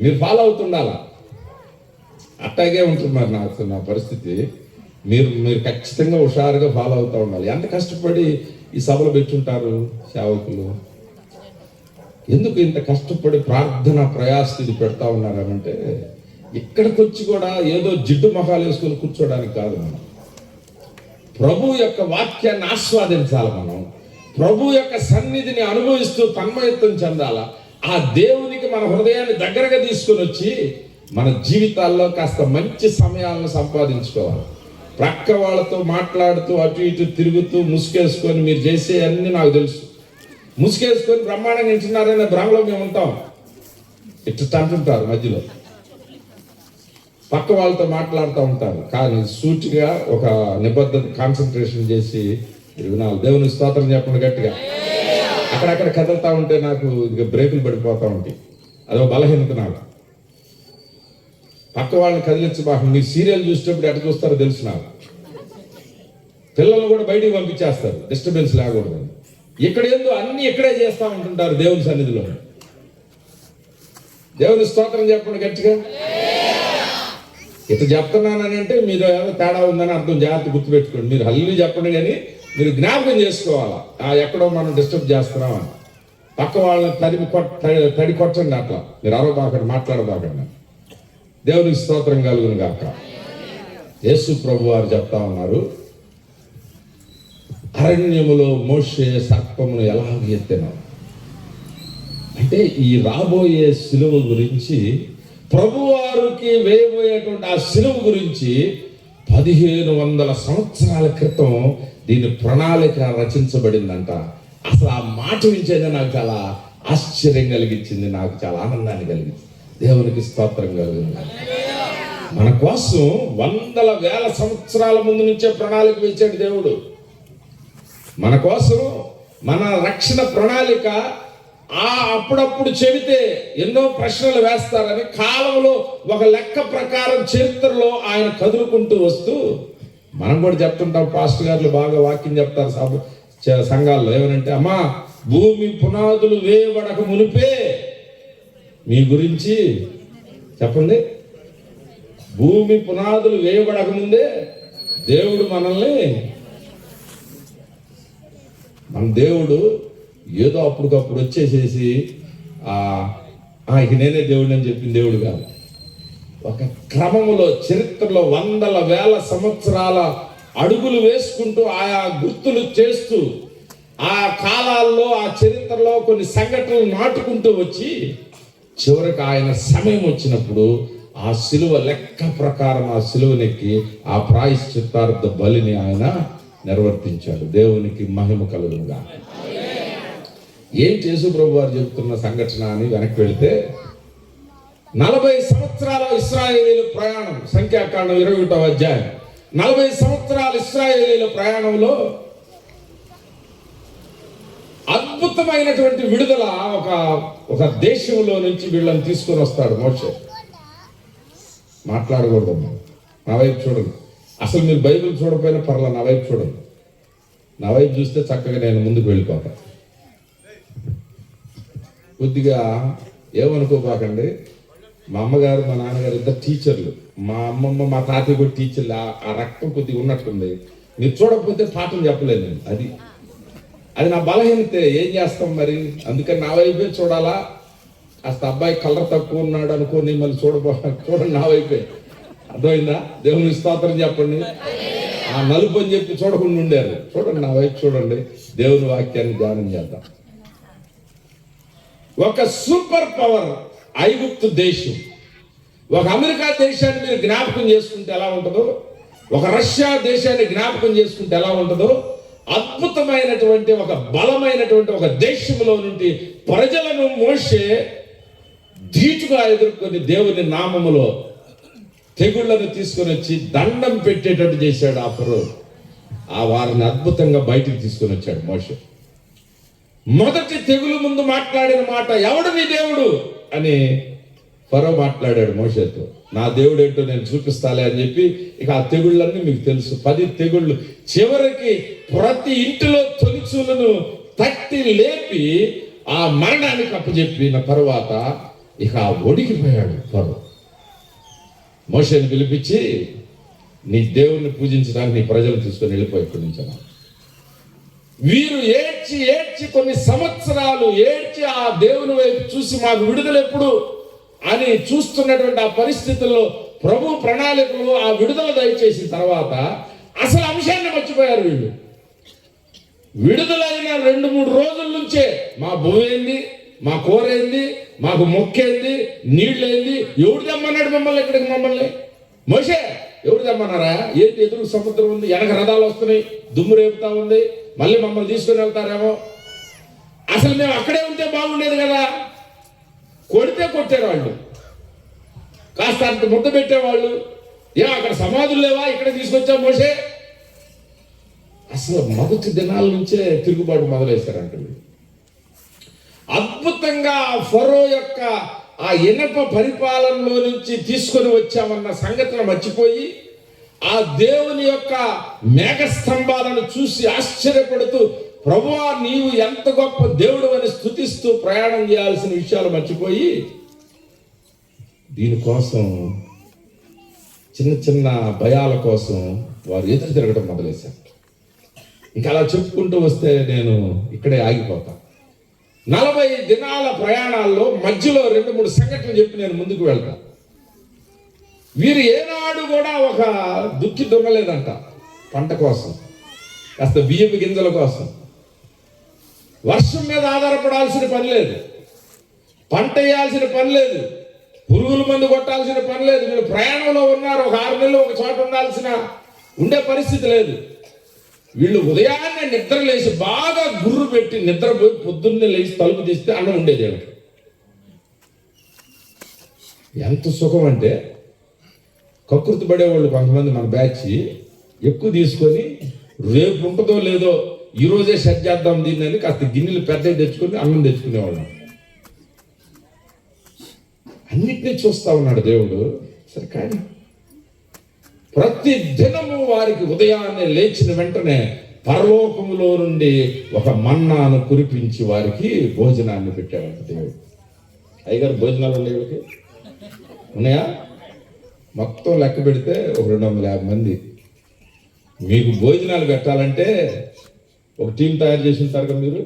మీరు ఫాలో అవుతుండాలా. అట్టాగే ఉంటుంది మరి నా పరిస్థితి. మీరు ఖచ్చితంగా హుషారుగా ఫాలో అవుతూ ఉండాలి. ఎంత కష్టపడి ఈ సభలు పెట్టుంటారు సేవకులు, ఎందుకు ఇంత కష్టపడి ప్రార్థన ప్రయాస పెడతా ఉన్నారంటే, ఇక్కడికి వచ్చి కూడా ఏదో జిడ్డు మొహాలు వేసుకొని కూర్చోడానికి కాదు. మనం ప్రభు యొక్క వాక్యాన్ని ఆస్వాదించాలి. మనం ప్రభు యొక్క సన్నిధిని అనుభవిస్తూ తన్మయత్వం చెందాలా. ఆ దేవునికి మన హృదయాన్ని దగ్గరగా తీసుకొని వచ్చి మన జీవితాల్లో కాస్త మంచి సమయాలను సంపాదించుకోవాలి. ప్రక్క వాళ్ళతో మాట్లాడుతూ అటు ఇటు తిరుగుతూ ముసుగేసుకొని మీరు చేసే అన్ని నాకు తెలుసు. ముసుగేసుకొని బ్రహ్మాండంగా ఇచ్చినారనే భ్రమలో మేము ఉంటాం. ఇట్లా అంటుంటారు, మధ్యలో పక్క వాళ్ళతో మాట్లాడుతూ ఉంటారు. కానీ సూటిగా ఒక నిబద్ధత కాన్సన్ట్రేషన్ చేసి వినాలి. దేవుని స్తోత్రం చెప్పండి గట్టిగా. అక్కడక్కడ కదులుతూ ఉంటే నాకు ఇక బ్రేకులు పడిపోతూ ఉంటాయి. అదో బలహీనత నాకు. పక్క వాళ్ళని కదిలించబాక. మీరు సీరియల్ చూసేటప్పుడు ఎట్లా చూస్తారో తెలుసు నాకు. పిల్లలు కూడా బయటికి పంపించేస్తారు డిస్టర్బెన్స్ లేకూడదు. ఇక్కడ ఏందో అన్ని ఇక్కడే చేస్తూ ఉంటుంటారు దేవుని సన్నిధిలో. దేవుని స్తోత్రం చెప్పండి గట్టిగా. ఇట్లా చెప్తున్నానని అంటే మీరు ఏదో తేడా ఉందని అర్థం. జాగ్రత్త గుర్తుపెట్టుకోండి. మీరు హల్లు చెప్పండి కానీ మీరు జ్ఞాపకం చేసుకోవాలా, ఎక్కడో మనం డిస్టర్బ్ చేస్తున్నామని. పక్క వాళ్ళని తడి కొట్టండి. అట్లా మీరు అరవబాకండి, మాట్లాడబాకండి. దేవునికి స్తోత్రం కలుగును గాక. యేసు ప్రభు వారు చెప్తా ఉన్నారు, అరణ్యములో మోషే సర్పమును ఎలా ఎత్తెనో. అంటే ఈ రాబోయే సిలువ గురించి, ప్రభువారికి వేయబోయేటువంటి ఆ సిలువ గురించి 1500 సంవత్సరాల క్రితం దీని ప్రణాళిక రచించబడిందంట. అసలు ఆ మాట వించేదే నాకు చాలా ఆశ్చర్యం కలిగించింది, నాకు చాలా ఆనందాన్ని కలిగించింది. దేవునికి స్తోత్రం కలుగును. మన కోసం వందల వేల సంవత్సరాల ముందు నుంచే ప్రణాళిక వేశాడు దేవుడు. మన కోసం మన రక్షణ ప్రణాళిక అప్పుడప్పుడు చెబితే ఎన్నో ప్రశ్నలు వేస్తారని కాలంలో ఒక లెక్క ప్రకారం చరిత్రలో ఆయన కదులుకుంటూ వస్తూ, మనం కూడా చెప్తుంటాం, పాస్టర్ గారు బాగా వాక్యం చెప్తారు సంఘాల్లో. ఏమనంటే, అమ్మా భూమి పునాదులు వేయబడక మునిపే మీ గురించి చెప్పండి. భూమి పునాదులు వేయబడక ముందే దేవుడు మన దేవుడు ఏదో అప్పటికప్పుడు వచ్చేసేసి ఇక నేనే దేవుడు అని చెప్పిన దేవుడు కాదు. ఒక క్రమంలో చరిత్రలో వందల వేల సంవత్సరాల అడుగులు వేసుకుంటూ ఆయా గుర్తులు చేస్తూ ఆ కాలాల్లో ఆ చరిత్రలో కొన్ని సంఘటనలు నాటుకుంటూ వచ్చి చివరికి ఆయన సమయం వచ్చినప్పుడు ఆ శిలువ లెక్క ప్రకారం ఆ శిలువనెక్కి ఆ ప్రాయశ్చిత్తార్థ బలిని ఆయన నిర్వర్తించాడు. దేవునికి మహిమ కలుగునుగా. ఏం చేసు ప్రభు వారు చెబుతున్న సంఘటన అని వెనక్కి వెళితే, 40 సంవత్సరాల ఇశ్రాయేలీల ప్రయాణం, సంఖ్యాకాండం 21వ అధ్యాయం. 40 సంవత్సరాల ఇశ్రాయేలీల ప్రయాణంలో అద్భుతమైనటువంటి విడుదల ఒక దేశంలో నుంచి వీళ్ళని తీసుకొని వస్తాడు మోషే. మాట్లాడకూడదు, నా వైపు చూడండి. అసలు మీరు బైబిల్ చూడకపోయినా పర్లా, నా వైపు చూడండి. నా వైపు చూస్తే చక్కగా నేను ముందుకు వెళ్ళిపోతాను. కొద్దిగా ఏమనుకోబాకండి, మా అమ్మగారు మా నాన్నగారు ఇద్దరు టీచర్లు, మా అమ్మమ్మ మా తాతయ్య కూడా టీచర్లు. ఆ రక్తం కొద్దిగా ఉన్నట్టుంది. మీరు చూడకపోతే పాఠం చెప్పలేదు నేను. అది నా బలహీనత. ఏం చేస్తాం మరి, అందుకని నా వైపే చూడాలా. కాస్త అబ్బాయి కలర్ తక్కువ ఉన్నాడు అనుకోని మళ్ళీ చూడండి నా వైపే. అర్థమైందా? దేవుని స్తోత్రం చెప్పండి. ఆ నలుపు అని చెప్పి చూడకుండా ఉండారు. చూడండి నా వైపు చూడండి. దేవుని వాక్యాన్ని ధ్యానం చేద్దాం. ఒక సూపర్ పవర్ ఐగుప్తు దేశం, ఒక అమెరికా దేశాన్ని మీరు జ్ఞాపకం చేసుకుంటే ఎలా ఉంటుందో, ఒక రష్యా దేశాన్ని జ్ఞాపకం చేసుకుంటే ఎలా ఉంటుందో, అద్భుతమైనటువంటి ఒక బలమైనటువంటి ఒక దేశంలో నుండి ప్రజలను మోషే ధీటుగా ఎదుర్కొని దేవుని నామములో తెగుళ్లను తీసుకొని వచ్చి దండం పెట్టేటట్టు చేశాడు. ఆ వారిని అద్భుతంగా బయటికి తీసుకొని వచ్చాడు మోషే. మొదటి తెగులు ముందు మాట్లాడిన మాట, ఎవడు నీ దేవుడు అని ఫరో మాట్లాడాడు మోషేతో. నా దేవుడు ఏంటో నేను చూపిస్తాలే అని చెప్పి ఇక ఆ తెగుళ్ళన్నీ మీకు తెలుసు. 10 తెగుళ్ళు. చివరికి ప్రతి ఇంటిలో తొలిచూలను తట్టి లేపి ఆ మరణానికి అప్పచెప్పిన తర్వాత ఇక ఒడిగిపోయాడు ఫరో. మోషేని పిలిపించి, నీ దేవుణ్ణి పూజించడానికి నీ ప్రజలు తీసుకొని వెళ్ళిపోయి ఇక్కడి నుంచి. వీరు ఏడ్చి కొన్ని సంవత్సరాలు ఏడ్చి ఆ దేవుని వైపు చూసి మాకు విడుదల ఎప్పుడు అని చూస్తున్నటువంటి ఆ పరిస్థితుల్లో ప్రభు ప్రణాళికలు ఆ విడుదల దయచేసిన తర్వాత అసలు అంశాన్ని మర్చిపోయారు వీళ్ళు. విడుదలైన 2-3 రోజుల నుంచే మా భూమేంది, మా కూరేంది, మాకు మొక్కేంది, నీళ్ళేంది, ఎవడు తెమ్మన్నాడు మమ్మల్ని ఇక్కడికి? మమ్మల్ని మోషే ఎవడు తెమ్మన్నారా? ఏంటి ఎదురు సముద్రం ఉంది, వెనక రథాలు వస్తున్నాయి, దుమ్ము రేపుతా ఉంది, మళ్ళీ మమ్మల్ని తీసుకొని వెళ్తారేమో. అసలు మేము అక్కడే ఉంటే బాగుండేది కదా. కొట్టారు వాళ్ళు, కాస్త అంత ముద్ద పెట్టేవాళ్ళు. అక్కడ సమాధులు లేవా, ఇక్కడ తీసుకొచ్చాం మోషే. అసలు మొదటి దినాల నుంచే తిరుగుబాటు మొదలైస్తారంట. అద్భుతంగా ఫరో యొక్క ఆ ఇనప పరిపాలనలో నుంచి తీసుకొని వచ్చామన్న సంగతిని మర్చిపోయి ఆ దేవుని యొక్క మేఘస్తంభాలను చూసి ఆశ్చర్యపడుతూ, ప్రభువా నీవు ఎంత గొప్ప దేవుడు అని స్తుతిస్తూ ప్రయాణం చేయాల్సిన విషయాలు మర్చిపోయి దీనికోసం చిన్న భయాల కోసం వారు ఎదురు తిరగడం మొదలైశారు. ఇంకా అలా చెప్పుకుంటూ వస్తే నేను ఇక్కడే ఆగిపోతాను. 40 దినాల ప్రయాణాల్లో మధ్యలో 2-3 సంఘటనలు చెప్పి నేను ముందుకు వెళ్తాను. వీరు ఏనాడు కూడా ఒక దుక్కి దున్నలేదంట పంట కోసం, కాస్త బియ్యపు గింజల కోసం. వర్షం మీద ఆధారపడాల్సిన పని లేదు, పంట వేయాల్సిన పని లేదు, పురుగుల మందు కొట్టాల్సిన పని లేదు. వీళ్ళు ప్రయాణంలో ఉన్నారు. ఒక 6 నెలలు ఒక చోట ఉండే పరిస్థితి లేదు. వీళ్ళు ఉదయాన్నే నిద్ర లేచి బాగా గుర్రు పెట్టి నిద్రపోయి పొద్దున్నే లేచి తలుపు తీస్తే అన్నం ఉండేది వీళ్ళకి. ఎంత సుఖం అంటే కకృతి పడేవాళ్ళు కొంతమంది మన బ్యాచ్ ఎక్కువ తీసుకొని రేపు ఉంటుందో లేదో ఈరోజే సెట్ చేద్దాం దీన్ని అని కాస్త గిన్నెలు పెద్దవి తెచ్చుకొని అన్నం తెచ్చుకునేవాళ్ళం. అన్నిటినీ చూస్తా ఉన్నాడు దేవుడు. సరే కానీ ప్రతి దినము వారికి ఉదయాన్నే లేచిన వెంటనే పరలోకములో నుండి ఒక మన్నాను కురిపించి వారికి భోజనాన్ని పెట్టాడు దేవుడు. అయ్యగారు భోజనాలు ఉన్నాయి వీళ్ళకి ఉన్నాయా? మొత్తం లెక్క పెడితే ఒక 250 మంది. మీకు భోజనాలు పెట్టాలంటే ఒక టీం తయారు చేసి ఉంటారు కదా మీరు.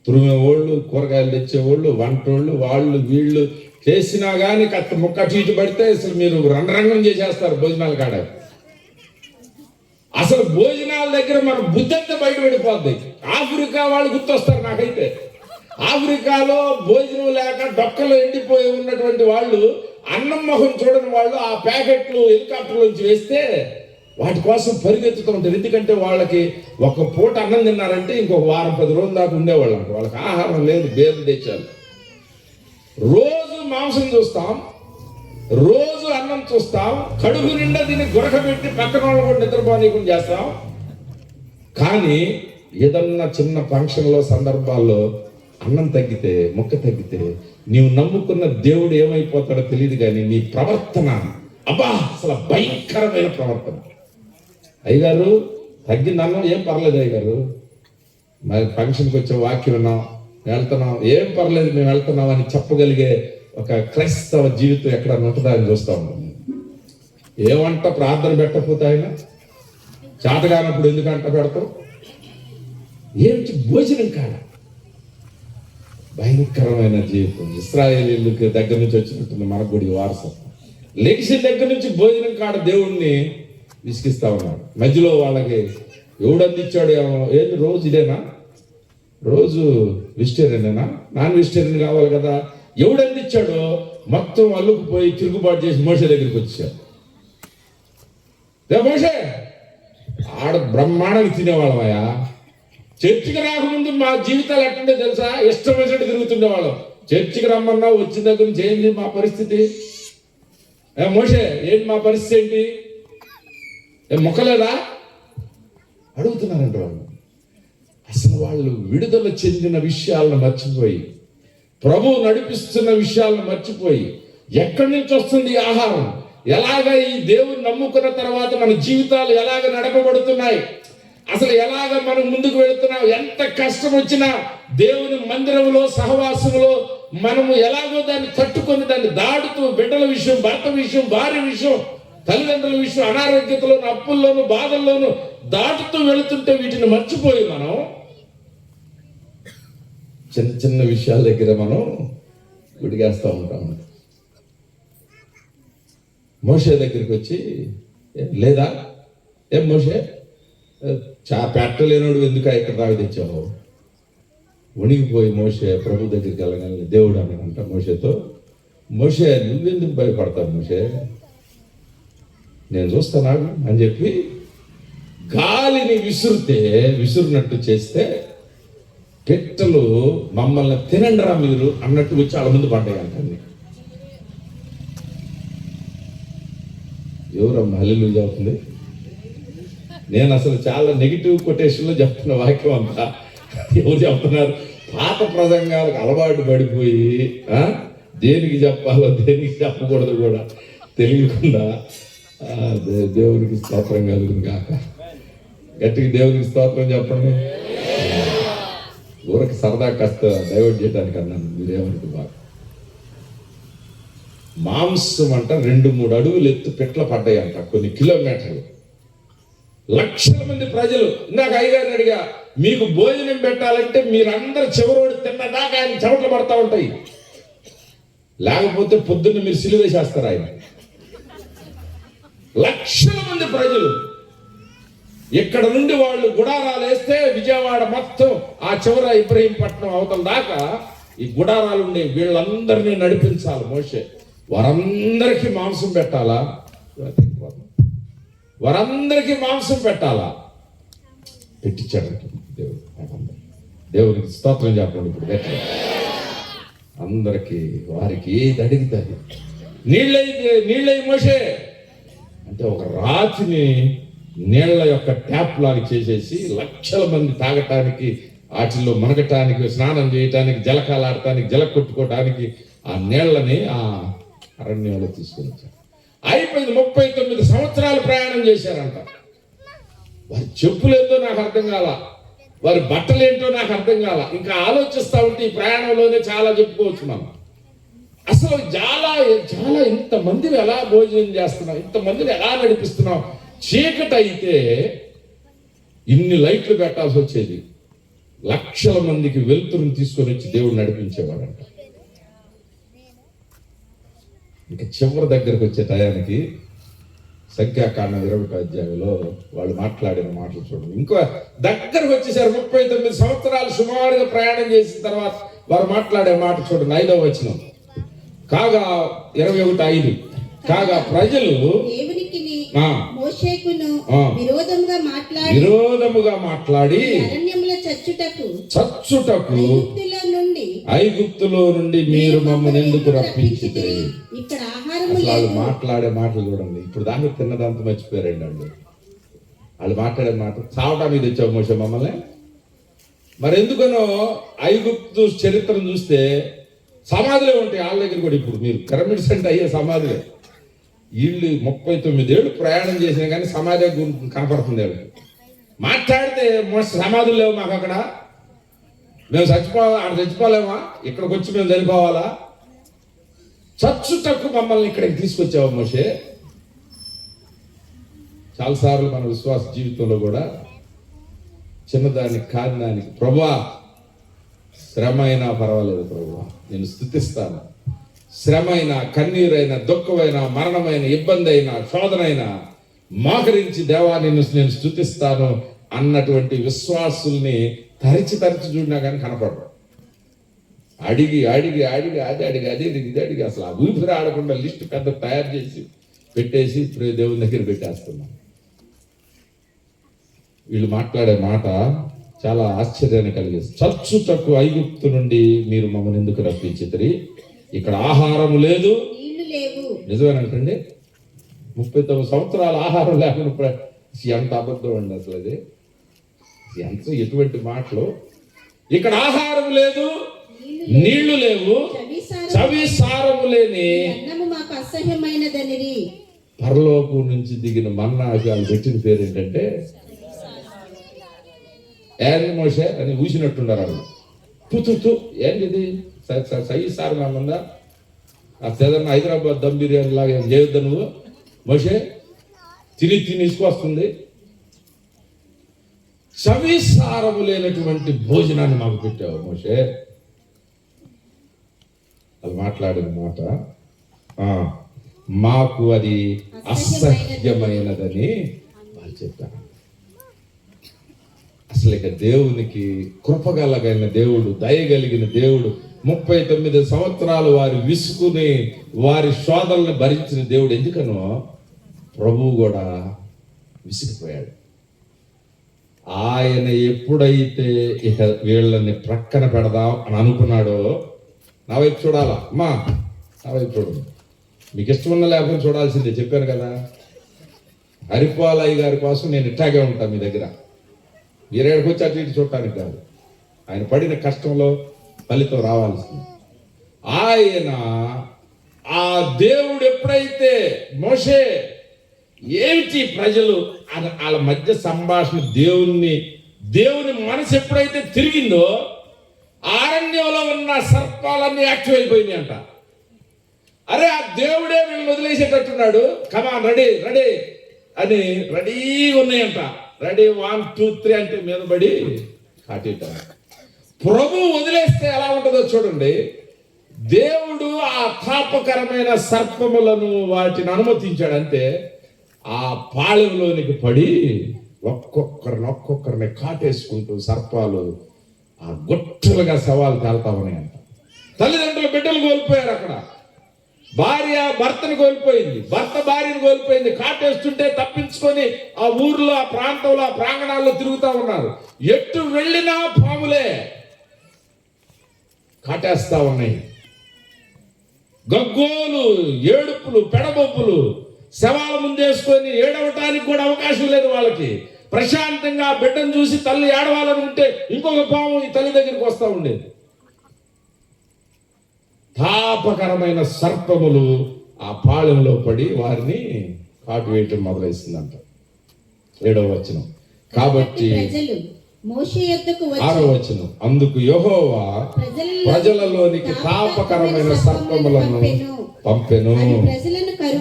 తురిమేవాళ్ళు, కూరగాయలు తెచ్చేవాళ్ళు, వంటోళ్ళు, వాళ్ళు వీళ్ళు చేసినా కానీ కత్త ముక్క చీటు పడితే అసలు మీరు రంగరంగం చేసేస్తారు భోజనాలు కాడ. అసలు భోజనాల దగ్గర మన బుద్ధి అంతా బయటపడిపోద్ది. ఆఫ్రికా వాళ్ళు గుర్తొస్తారు నాకైతే. ఆఫ్రికాలో భోజనం లేక డొక్కలు ఎండిపోయి ఉన్నటువంటి వాళ్ళు, అన్నం మొహం చూడని వాళ్ళు ఆ ప్యాకెట్లు హెలికాప్టర్ నుంచి వేస్తే వాటి కోసం పరిగెత్తుతూ ఉంటారు. ఎందుకంటే వాళ్ళకి ఒక పూట అన్నం తిన్నారంటే ఇంకొక వారం 10 రోజుల దాకా ఉండేవాళ్ళు అంట. వాళ్ళకి ఆహారం లేదు, బేర్లు తెచ్చారు. రోజు మాంసం చూస్తాం, రోజు అన్నం చూస్తాం, కడుపు నిండా దీన్ని గురకబెట్టి పక్కన వాళ్ళు కూడా నిద్రపోనీయకుండా చేస్తాం. కానీ ఏదన్నా చిన్న ఫంక్షన్లో సందర్భాల్లో అన్నం తగ్గితే, మొక్క తగ్గితే నీవు నమ్ముకున్న దేవుడు ఏమైపోతాడో తెలియదు. కానీ నీ ప్రవర్తన అబ్బా అసలు భయంకరమైన ప్రవర్తన. అయ్యగారు తగ్గింది అన్నం ఏం పర్లేదు అయ్యగారు, మరి ఫంక్షన్కి వచ్చే వాక్యం ఉన్నాం, వెళ్తున్నాం, ఏం పర్లేదు మేము వెళ్తున్నాం అని చెప్పగలిగే ఒక క్రైస్తవ జీవితం ఎక్కడ ఉంటుందా అని చూస్తూ ఉంటాం. ఏమంట ప్రార్థన పెట్టకపోతే ఆయన చేతగానప్పుడు ఎందుకంట పెడతాం? ఏమిటి భోజనం కాడ భయంకరమైన జీవితం. ఇశ్రాయేలీయులకి దగ్గర నుంచి వచ్చినట్టుంది మనకు కూడా ఈ వారసత్వం. లెగిసిన దగ్గర నుంచి భోజనం కాడ దేవుణ్ణి విసిగిస్తా ఉన్నాడు. మధ్యలో వాళ్ళకి ఎవడు అందించాడు ఏమో, ఏంది రోజు ఇదేనా, రోజు వెజిటేరియనేనా, నాన్ వెజిటేరియన్ కావాలి కదా. ఎవడు అందించాడో మొత్తం అల్లుకుపోయి తిరుగుబాటు చేసి మోషే దగ్గరికి వచ్చాడు. మోషే ఆడ బ్రహ్మాండంగా తినేవాళ్ళమయ్యా. చర్చికి రాకముందు మా జీవితాలు ఎట్టుండే తెలుసా, ఇష్టం వచ్చినట్టు తిరుగుతుండేవాళ్ళం. చర్చికి రమ్మన్నా వచ్చిన దగ్గర నుంచి ఏంది మా పరిస్థితి? మోషే ఏంటి మా పరిస్థితి ఏంటి? మొక్కలేదా అడుగుతున్నారంట వాళ్ళు. అసలు వాళ్ళు విడుదల చెందిన విషయాలను మర్చిపోయి, ప్రభువు నడిపిస్తున్న విషయాలను మర్చిపోయి, ఎక్కడి నుంచి వస్తుంది ఆహారం, ఎలాగ ఈ దేవుని నమ్ముకున్న తర్వాత మన జీవితాలు ఎలాగ నడపబడుతున్నాయి, అసలు ఎలాగ మనం ముందుకు వెళుతున్నాం, ఎంత కష్టం వచ్చినా దేవుని మందిరంలో సహవాసంలో మనము ఎలాగో దాన్ని తట్టుకొని దాన్ని దాటుతూ, బిడ్డల విషయం, భర్త విషయం, భార్య విషయం, తల్లిదండ్రుల విషయం, అనారోగ్యతలోను, అప్పుల్లోను, బాధల్లోను దాటుతూ వెళుతుంటే వీటిని మర్చిపోయి మనం చిన్న చిన్న విషయాల దగ్గర మనం గుడిగేస్తూ ఉంటాం. మోషే దగ్గరికి వచ్చి, లేదా ఏం మోషే పెట్టలేనోడు ఎందుకు ఇక్కడ రావి తెచ్చావు? వణిగిపోయి మోషే ప్రభు దగ్గరికి వెళ్ళగానే దేవుడు అన్నాడంట మోషేతో, మోషే నువ్వెందుకు భయపడతావు మోషే, నేను చూస్తాను అని చెప్పి గాలిని విసురునట్టు చేస్తే పిట్టలు మమ్మల్ని తినండిరా మీరు అన్నట్టు వచ్చి వాళ్ళ ముందు పడ్డాయి అంటండి. ఎవరమ్మా హల్లెలూయా అవుతుంది? నేను అసలు చాలా నెగిటివ్ కొటేషన్లో చెప్తున్న వాక్యం అంతా. ఎవరు చెప్తున్నారు? పాత ప్రసంగాలకు అలవాటు పడిపోయి దేనికి చెప్పాలో దేనికి చెప్పకూడదు కూడా తెలియకుండా దేవునికి స్తోత్రం కలుగుతుంది కాక. గట్టిగా దేవునికి స్తోత్రం చెప్పండి. ఊరికి సరదా కాస్త డైవర్ట్ చేయడానికి అన్నాను, మీరేమనుకు బాగా. మాంసం అంట 2-3 అడుగులు ఎత్తు పెట్ల పడ్డాయి అంట, కొన్ని కిలోమీటర్లు. లక్షల మంది ప్రజలు. ఇందాక అయ్యగారిని అడిగా, మీకు భోజనం పెట్టాలంటే మీరందరూ చివరోడు తిన్నదాకా ఆయన చెమటలు పడతా ఉంటాయి, లేకపోతే పొద్దున్న మీరు సిలువేసేస్తారు ఆయన. లక్షల మంది ప్రజలు. ఇక్కడ నుండి వాళ్ళు గుడారాలు వేస్తే విజయవాడ మొత్తం ఆ చివర ఇబ్రహీంపట్నం అవతల దాకా ఈ గుడారాలు ఉండే. వీళ్ళందరినీ నడిపించాలి మోషే. వారందరికీ మాంసం పెట్టాలా? వారందరికీ మాంసం పెట్టాలా? పెట్టించాడంట దేవుడు. దేవునికి స్తోత్రం చెప్పండి. ఇప్పుడు గట్టిగా అందరికి వారికి ఏది అడిగితే నీళ్ళై మోషే అంటే ఒక రాతిని నీళ్ల యొక్క ట్యాప్ లాగా చేసేసి లక్షల మంది తాగటానికి, వాటిల్లో మనగటానికి, స్నానం చేయటానికి, జలకాలాడటానికి, జల కొట్టుకోవటానికి ఆ నీళ్లని ఆ అరణ్యంలో తీసుకొని వచ్చారు. అయిపోయింది. 39 సంవత్సరాలు ప్రయాణం చేశారంట. వారి చెప్పులేంటో నాకు అర్థం కాల, వారి బట్టలు ఏంటో నాకు అర్థం కాల. ఇంకా ఆలోచిస్తూ ఉంటే ఈ ప్రయాణంలోనే చాలా చెప్పుకోవచ్చు మనం. అసలు చాలా చాలా ఇంతమందిని ఎలా భోజనం చేస్తున్నాం, ఇంతమందిని ఎలా నడిపిస్తున్నాం. చీకటి అయితే ఇన్ని లైట్లు పెట్టాల్సి వచ్చేది. లక్షల మందికి వెలుతురుని తీసుకొని వచ్చి దేవుడు నడిపించేవాడంట. ఇంకా చివరి దగ్గరకు వచ్చే టయానికి సంఖ్యాకాండం 21 అధ్యాయంలో వాళ్ళు మాట్లాడిన మాటలు చూడండి. ఇంకో దగ్గరకు వచ్చేసారు. 39 సంవత్సరాలు సుమారుగా ప్రయాణం చేసిన తర్వాత వారు మాట్లాడే మాట చూడండి. 5వ వచనం. కాగా 21:5 కాగా ప్రజలు దేవునికిని మోషేకును విరోధముగా మాట్లాడి అరణ్యములో చచ్చుటకు ఐగుప్తులో నుండి మీరు మమ్మల్ని ఎందుకు రప్పించితే. ఇక్కడ ఆహారము వాళ్ళు మాట్లాడే మాటలు చూడండి. ఇప్పుడు దాన్ని తిన్నదంతా మర్చిపోయారండి వాళ్ళు. వాళ్ళు మాట్లాడే మాట చావటానికి తెచ్చావు మోషే మమ్మల్ని. మరి ఎందుకనో ఐగుప్తు చరిత్రను చూస్తే సమాధులే ఉంటాయి వాళ్ళ దగ్గర కూడా. ఇప్పుడు మీరు పిరమిడ్స్ అంటే అయ్యే సమాధులే. వీళ్ళు 39 ఏళ్ళు ప్రయాణం చేసినా కానీ సమాధి కనపడుతుంది వాళ్ళకి. మాట్లాడితే సమాధులు లేవు మాకు అక్కడ, మేము చచ్చిపోలేమా, ఇక్కడికి వచ్చి మేము చనిపోవాలా, చచ్చుటకు మమ్మల్ని ఇక్కడికి తీసుకొచ్చావు మోషే. చాలాసార్లు మన విశ్వాస జీవితంలో కూడా చిన్నదానికి కారణానికి ప్రభువా శ్రమ అయినా పర్వాలేదు ప్రభువా నేను స్తుతిస్తాను, శ్రమ అయినా, కన్నీరైనా, దుఃఖమైన, మరణమైన, ఇబ్బంది అయినా, శోధనైనా మోకరించి దేవా నేను స్తుతిస్తాను అన్నటువంటి విశ్వాసుల్ని తరిచి చూడినా కానీ కనపడరు. అడిగి ఇది అడిగి అసలు ఆ ఊపిరి ఆడకుండా లిస్టు పెద్ద తయారు చేసి పెట్టేసి దేవుని దగ్గర పెట్టేస్తున్నాం. వీళ్ళు మాట్లాడే మాట చాలా ఆశ్చర్యాన్ని కలిగిస్తుంది. చచ్చుటకు ఐగుప్తు నుండి మీరు మమ్మల్ని ఎందుకు రప్పించితిరి, ఇక్కడ ఆహారం లేదు, నిజమేనంటండి. 39 సంవత్సరాల ఆహారం లేకుండా ఎంత అబద్ధం అండి అసలు అది, ఎంత ఎటువంటి మాటలు. ఇక్కడ ఆహారం లేదు, నీళ్లు లేవు, చవి సారము లేని పరలోకం నుంచి దిగిన మన్నాకి వాళ్ళు పెట్టిన పేరు ఏంటంటే మోషే అని ఊసినట్టున్నారు వాళ్ళు. ఏంటిది సై సార్ ఉందా, ఏదన్నా హైదరాబాద్ దమ్ బిర్యానీ లాగా ఏం చేయొద్దా నువ్వు మోషే, తిని తీసుకొస్తుంది. చవిసారము లేనటువంటి భోజనాన్ని మాకు పెట్టావు మోషే. అది మాట్లాడిన మాట మాకు అది అసహ్యమైనదని వాళ్ళు చెప్పారు. అసలు ఇక దేవునికి కృపగలగైన దేవుడు, దయగలిగిన దేవుడు, 39 సంవత్సరాలు వారి విసుకుని వారి శోధనలను భరించిన దేవుడు. ఎందుకనో ప్రభువు కూడా విసిగిపోయాడు. ఆయన ఎప్పుడైతే ఇక వీళ్ళని ప్రక్కన పెడదాం అని అనుకున్నాడో, నా వైపు చూడాలా అమ్మా, నా వైపు చూడండి, మీకు ఇష్టం ఉన్న లేకపోతే చూడాల్సిందే, చెప్పాను కదా. హరిపాలయ్య గారి కోసం నేను ఇట్టాగే ఉంటాను మీ దగ్గర, మీరేడికి వచ్చి అటు ఇటు చూడటానికి కాదు. ఆయన పడిన కష్టంలో ఫలితం రావాల్సింది. ఆయన ఆ దేవుడు ఎప్పుడైతే మోషే ఏమిటి ప్రజలు వాళ్ళ మధ్య సంభాషణ, దేవుని మనసు ఎప్పుడైతే తిరిగిందో అరణ్యంలో ఉన్న సర్పాలన్నీ యాక్టివ్ అయిపోయినాయి అంట. అరే ఆ దేవుడే వీళ్ళని వదిలేసేటట్టున్నాడు, కమాన్ రెడీ రెడీ అని రెడీగా ఉన్నాయంట. రెడీ 1 2 3 అంటే మీద పడి కాటేట. ప్రభు వదిలేస్తే ఎలా ఉంటుందో చూడండి. దేవుడు ఆ తాపకరమైన సర్పములను వాటిని అనుమతించాడంటే ఆ పాళెంలోనికి పడి ఒక్కొక్కరిని కాటేసుకుంటూ సర్పాలు ఆ గుట్టలుగా సవాలు తేలుతా ఉన్నాయంట. తల్లిదండ్రులు బిడ్డలు కోల్పోయారు అక్కడ. భార్య భర్తను కోల్పోయింది, భర్త భార్యను కోల్పోయింది. కాటేస్తుంటే తప్పించుకొని ఆ ఊర్లో, ఆ ప్రాంతంలో, ఆ ప్రాంగణాల్లో తిరుగుతా ఉన్నారు. ఎటు వెళ్ళినా పాములే కాటేస్తా ఉన్నాయి. గగ్గోలు, ఏడుపులు, పెడబొప్పులు, శవాల ముందేసుకొని ఏడవటానికి కూడా అవకాశం లేదు వాళ్ళకి. ప్రశాంతంగా బిడ్డను చూసి తల్లి ఏడవాలనుకుంటే ఇంకొక పాము ఈ తల్లి దగ్గరికి వస్తూ ఉండేది. తాపకరమైన సర్పములు ఆ పాళెంలో పడి వారిని కాటు వేయటం మొదలైస్తుందంట. 7వ వచనం. కాబట్టి ప్రజలు మోషే యొద్దకు 6వ వచనం. అందుకు యెహోవా ప్రజలలోనికి తాపకరమైన సర్పములను పంపెను,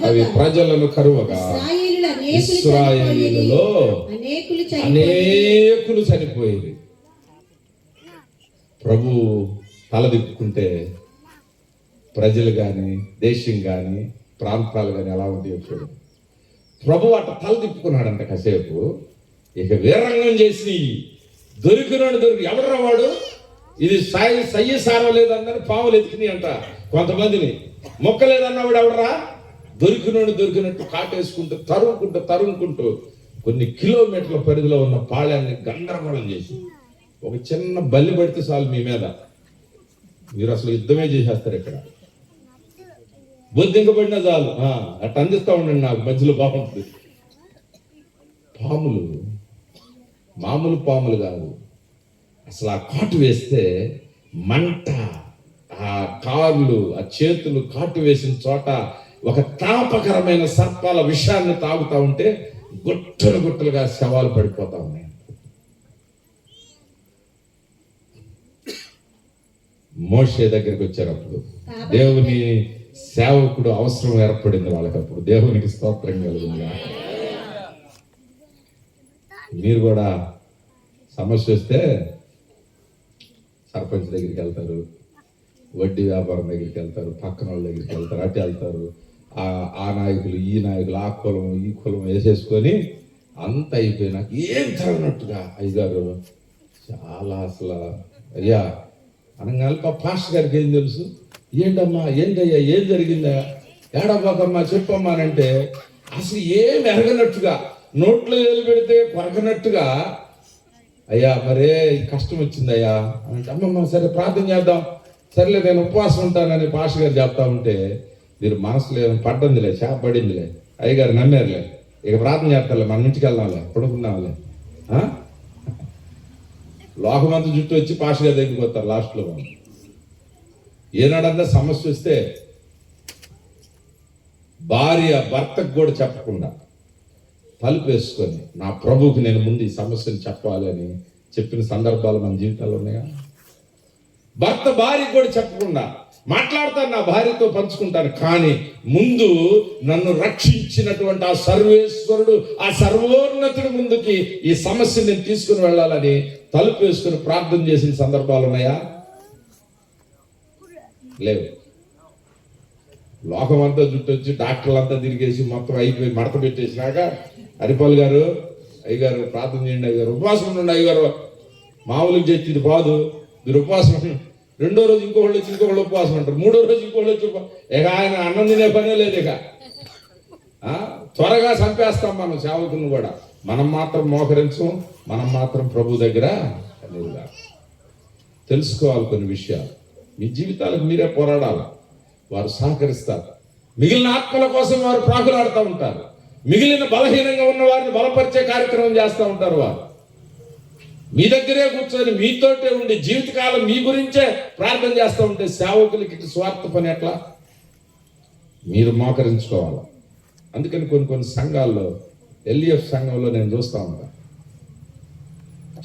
అవి ప్రజలను కరువగా ఇశ్రాయేలీయులలో అనేకులు చనిపోయేది. ప్రభు తలదిప్పుకుంటే ప్రజలు కానీ, దేశం కానీ, ప్రాంతాలు కానీ ఎలా ఉంది చూడు. ప్రభు అట్ట తలదిప్పుకున్నాడంట కాసేపు. ఇక వీరంగం చేసి దొరికి ఎవడరా వాడు, ఇది సయ్య సారం లేదన్నది పాములు ఎత్తుకుని అంట కొంతమందిని. మొక్క లేదన్నవాడు ఎవడరా, దొరికినట్టు కాటేసుకుంటూ తరుముకుంటూ కొన్ని కిలోమీటర్ల పరిధిలో ఉన్న పాళ్యాన్ని గందరగోళం చేసి, ఒక చిన్న బల్లి పడితే చాలు మీ మీద, మీరు అసలు యుద్ధమే చేసేస్తారు. ఇక్కడ బొద్దింకబడినా చాలు అట్ట అందిస్తూ ఉండండి, నాకు మధ్యలో బాగుంటుంది. పాములు మామూలు పాములు కాదు, అసలు ఆ కాటు వేస్తే మంట, ఆ కాళ్ళు, ఆ చేతులు కాటు వేసిన చోట ఒక తాపకరమైన సర్పాల విషాన్ని తాగుతా ఉంటే గుట్టలుగా శవాలు పడిపోతా ఉన్నాయి. మోషే దగ్గరికి వచ్చారప్పుడు దేవుని సేవకుడు అవసరం ఏర్పడింది వాళ్ళకప్పుడు. దేవునికి స్తోత్రం కలుగుతుంది. మీరు కూడా సమస్య వస్తే సర్పంచ్ దగ్గరికి వెళ్తారు, వడ్డీ వ్యాపారం దగ్గరికి వెళ్తారు, పక్కన వాళ్ళ దగ్గరికి వెళ్తారు, అటు వెళ్తారు. ఆ నాయకులు, ఈ నాయకులు, ఆ కులం, ఈ కులం వేసేసుకొని అంత అయిపోయినాక ఏం జరగనట్టుగా అయ్యగారు చాలా అసలు అయ్యా అనగానే పాస్టర్ గారికి ఏం తెలుసు, ఏంటమ్మా, ఏంటయ్యా, ఏం జరిగిందా, ఏడబాకమ్మా, చెప్పమ్మా అని అంటే అసలు ఏం ఎరగనట్టుగా, నోట్లో ఏలు పెడితే కొరకనట్టుగా, అయ్యా మరే కష్టం వచ్చిందయ్యా అంటే, అమ్మమ్మ సరే ప్రార్థన చేద్దాం, సరేలే నేను ఉపవాసం ఉంటానని పాస్టర్ గారు చెప్తా ఉంటే మీరు మనసులో ఏమో పడ్డందిలే, చేప పడిందిలే, అయ్యగారు నమ్మారులే, ఇక ప్రార్థన చేస్తారులే, మన ఇంటికి వెళ్దాంలే, పడుకుందాంలే. లోకమంతా జుట్టు వచ్చి పాస్టర్ గారి దగ్గరికి వస్తారు లాస్ట్లో. ఏనాడన్నా సమస్య వస్తే భార్య భర్తకు కూడా చెప్పకుండా తలుపు వేసుకొని నా ప్రభువుకి నేను ముందు ఈ సమస్యను చెప్పాలి అని చెప్పిన సందర్భాలు మన జీవితాల్లో ఉన్నాయా? భర్త భార్యకు కూడా చెప్పకుండా మాట్లాడతాను, నా భార్యతో పంచుకుంటాను, కానీ ముందు నన్ను రక్షించినటువంటి ఆ సర్వేశ్వరుడు, ఆ సర్వోన్నతుడి ముందుకి ఈ సమస్యను నేను తీసుకుని వెళ్ళాలని తలుపు వేసుకుని ప్రార్థన చేసిన సందర్భాలు ఉన్నాయా? లేవు. లోకమంతా జుట్టు వచ్చి డాక్టర్లంతా తిరిగేసి మొత్తం అయిపోయి మడత పెట్టేసినాక హరిపాల్ గారు, అయ్యగారు ప్రార్థన చేయండి, అయ్యగారు ఉపవాసం ఉండండి, అయ్యగారు మామూలుగా చేసి ఇది కాదు, మీరు ఉపవాసం. 2వ రోజు ఇంకోళ్ళు వచ్చి ఇంకోళ్ళు ఉపవాసం అంటారు, 3వ రోజు ఇంకోళ్ళు వచ్చి ఇక ఆయన అన్నం తినే పనే లేదు. ఇక త్వరగా చంపేస్తాం మనం సేవకులను కూడా. మనం మాత్రం మోకరించం, మనం మాత్రం ప్రభు దగ్గర అనేదిగా తెలుసుకోవాలి కొన్ని విషయాలు. మీ జీవితాలకు మీరే పోరాడాలి. వారు సహకరిస్తారు, మిగిలిన ఆత్మల కోసం వారు ప్రాకులాడుతూ ఉంటారు, మిగిలిన బలహీనంగా ఉన్న వారిని బలపరిచే కార్యక్రమం చేస్తూ ఉంటారు. వారు మీ దగ్గరే కూర్చొని మీతోటే ఉండి జీవితకాలం మీ గురించే ప్రార్థన చేస్తూ ఉంటే సేవకులకి స్వార్థ పని ఎట్లా? మీరు మోకరించుకోవాలి. అందుకని కొన్ని సంఘాల్లో, ఎల్ఈఎఫ్ సంఘంలో నేను చూస్తూ ఉంటాను,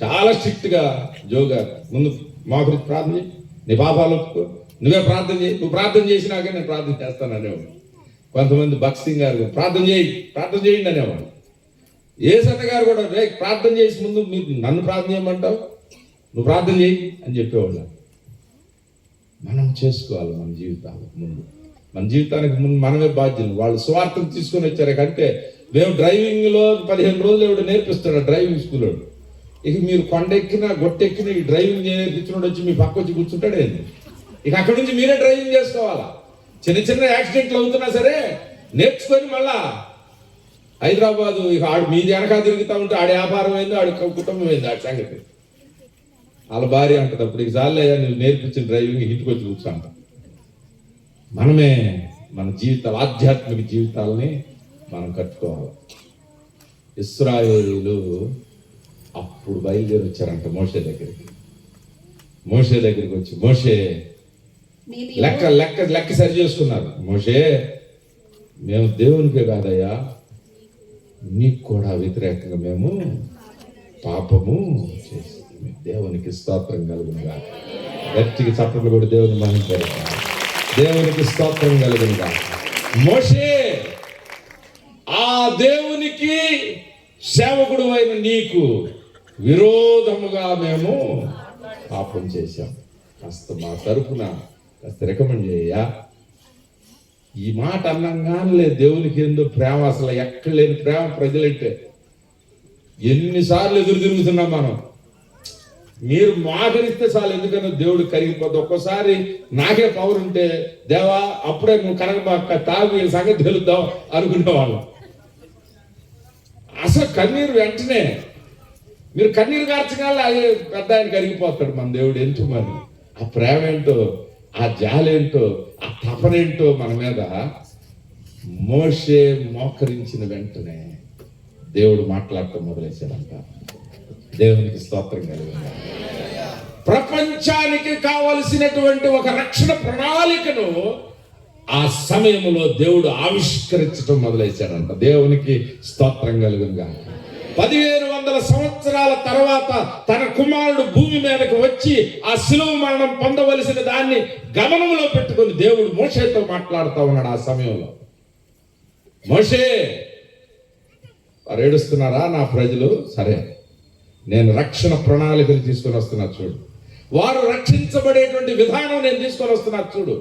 చాలా స్ట్రిక్ట్గా జోగా ముందు మోకరించి ప్రార్థన చేయి, నీ పాపాలు ఒప్పుకో, నువ్వే ప్రార్థన చేయి, నువ్వు ప్రార్థన చేసినాకే నేను ప్రార్థన చేస్తాను అనేవాడు. కొంతమంది భక్సింగ్ గారు ప్రార్థన చేయండి అనేవాడు. ఏసన్న గారు కూడా ప్రార్థన చేసి ముందు మీరు నన్ను ప్రార్థన చేయమంటావు, నువ్వు ప్రార్థన చేయి అని చెప్పేవాళ్ళు. మనం చేసుకోవాలి మన జీవితాలు ముందు, మన జీవితానికి ముందు మనమే బాధ్యులు. వాళ్ళు స్వార్థం తీసుకొని వచ్చారు కంటే మేము డ్రైవింగ్లో 15 రోజులు ఎవడు నేర్పిస్తాడు డ్రైవింగ్ స్కూల్. ఇక మీరు కొండెక్కినా గొట్టెక్కినా ఈ డ్రైవింగ్ నేర్పించినోడు వచ్చి మీ పక్క వచ్చి కూర్చుంటాడు ఏంది? ఇక అక్కడి నుంచి మీరే డ్రైవింగ్ చేసుకోవాలా. చిన్న చిన్న యాక్సిడెంట్లు అవుతున్నా సరే నేర్చుకొని మళ్ళా హైదరాబాదు ఇక ఆడు మీది వెనక తిరుగుతూ ఉంటే ఆడి వ్యాపారం అయింది, ఆడి కుటుంబం అయింది, ఆడి సంగతి. వాళ్ళ భార్య అంటది అప్పుడు ఇక చాలయ్యా నువ్వు నేర్పించిన డ్రైవింగ్ ఇంటికి వచ్చి కూర్చుంట. మనమే మన జీవితాలు, ఆధ్యాత్మిక జీవితాలని మనం కట్టుకోవాలి. ఇశ్రాయేలీయులు అప్పుడు బయలుదేరి వచ్చారంట మోషే దగ్గరికి. మోషే దగ్గరికి వచ్చి మోషే మేము లెక్క లెక్క లెక్క సరి చేసుకున్నారు. మోషే మేము దేవునికే కాదయ్యా నీకు కూడా వ్యతిరేకంగా మేము పాపము చేసి దేవునికి స్తోత్రం కలుగునుగా. గట్టిగా చప్పట్లు కూడా దేవుని మహించారు. దేవునికి స్తోత్రం కలుగునుగా. మోషే ఆ దేవునికి సేవకుడు అయిన నీకు విరోధముగా మేము పాపం చేశాం, కాస్త మా తరపున కాస్త రికమెండ్ చేయా. ఈ మాట అన్నంగానే దేవునికి ఏందో ప్రేమ, అసలు ఎక్కడ లేని ప్రేమ ప్రజలంటే. ఎన్నిసార్లు ఎదురు తిరుగుతున్నాం మనం. మీరు మాటనిస్తే చాలు, ఎందుకన్నా దేవుడు కరిగిపోతుంది. ఒక్కోసారి నాకే పవర్ ఉంటే దేవా అప్పుడే నువ్వు కనకబాక తాగు సంగతి తెలుద్దాం అనుకునేవాళ్ళం. అసలు కన్నీరు వెంటనే మీరు కన్నీరు కార్చగానే అది పెద్ద ఆయన కరిగిపోతాడు మన దేవుడు. ఎందుకు మరి ఆ ప్రేమ ఏంటో, ఆ జాలేంటో, ఆ తపనేంటో మన మీద. మోషే మోకరించిన వెంటనే దేవుడు మాట్లాడటం మొదలెట్టాడంట. దేవునికి స్తోత్రం కలిగింది. ప్రపంచానికి కావలసినటువంటి ఒక రక్షణ ప్రణాళికను ఆ సమయంలో దేవుడు ఆవిష్కరించడం మొదలెట్టాడంట. దేవునికి స్తోత్రం కలుగుగా. 1500 సంవత్సరాల తర్వాత తన కుమారుడు భూమి మీదకు వచ్చి ఆ శిలువ మరణం పొందవలసిన దాన్ని గమనంలో పెట్టుకొని దేవుడు మోషేతో మాట్లాడుతూ ఉన్నాడు. ఆ సమయంలో మోషే వారు ఏడుస్తున్నారా నా ప్రజలు, సరే నేను రక్షణ ప్రణాళికలు తీసుకొని వస్తున్నా చూడు, వారు రక్షించబడేటువంటి విధానం నేను తీసుకొని వస్తున్నా చూడు.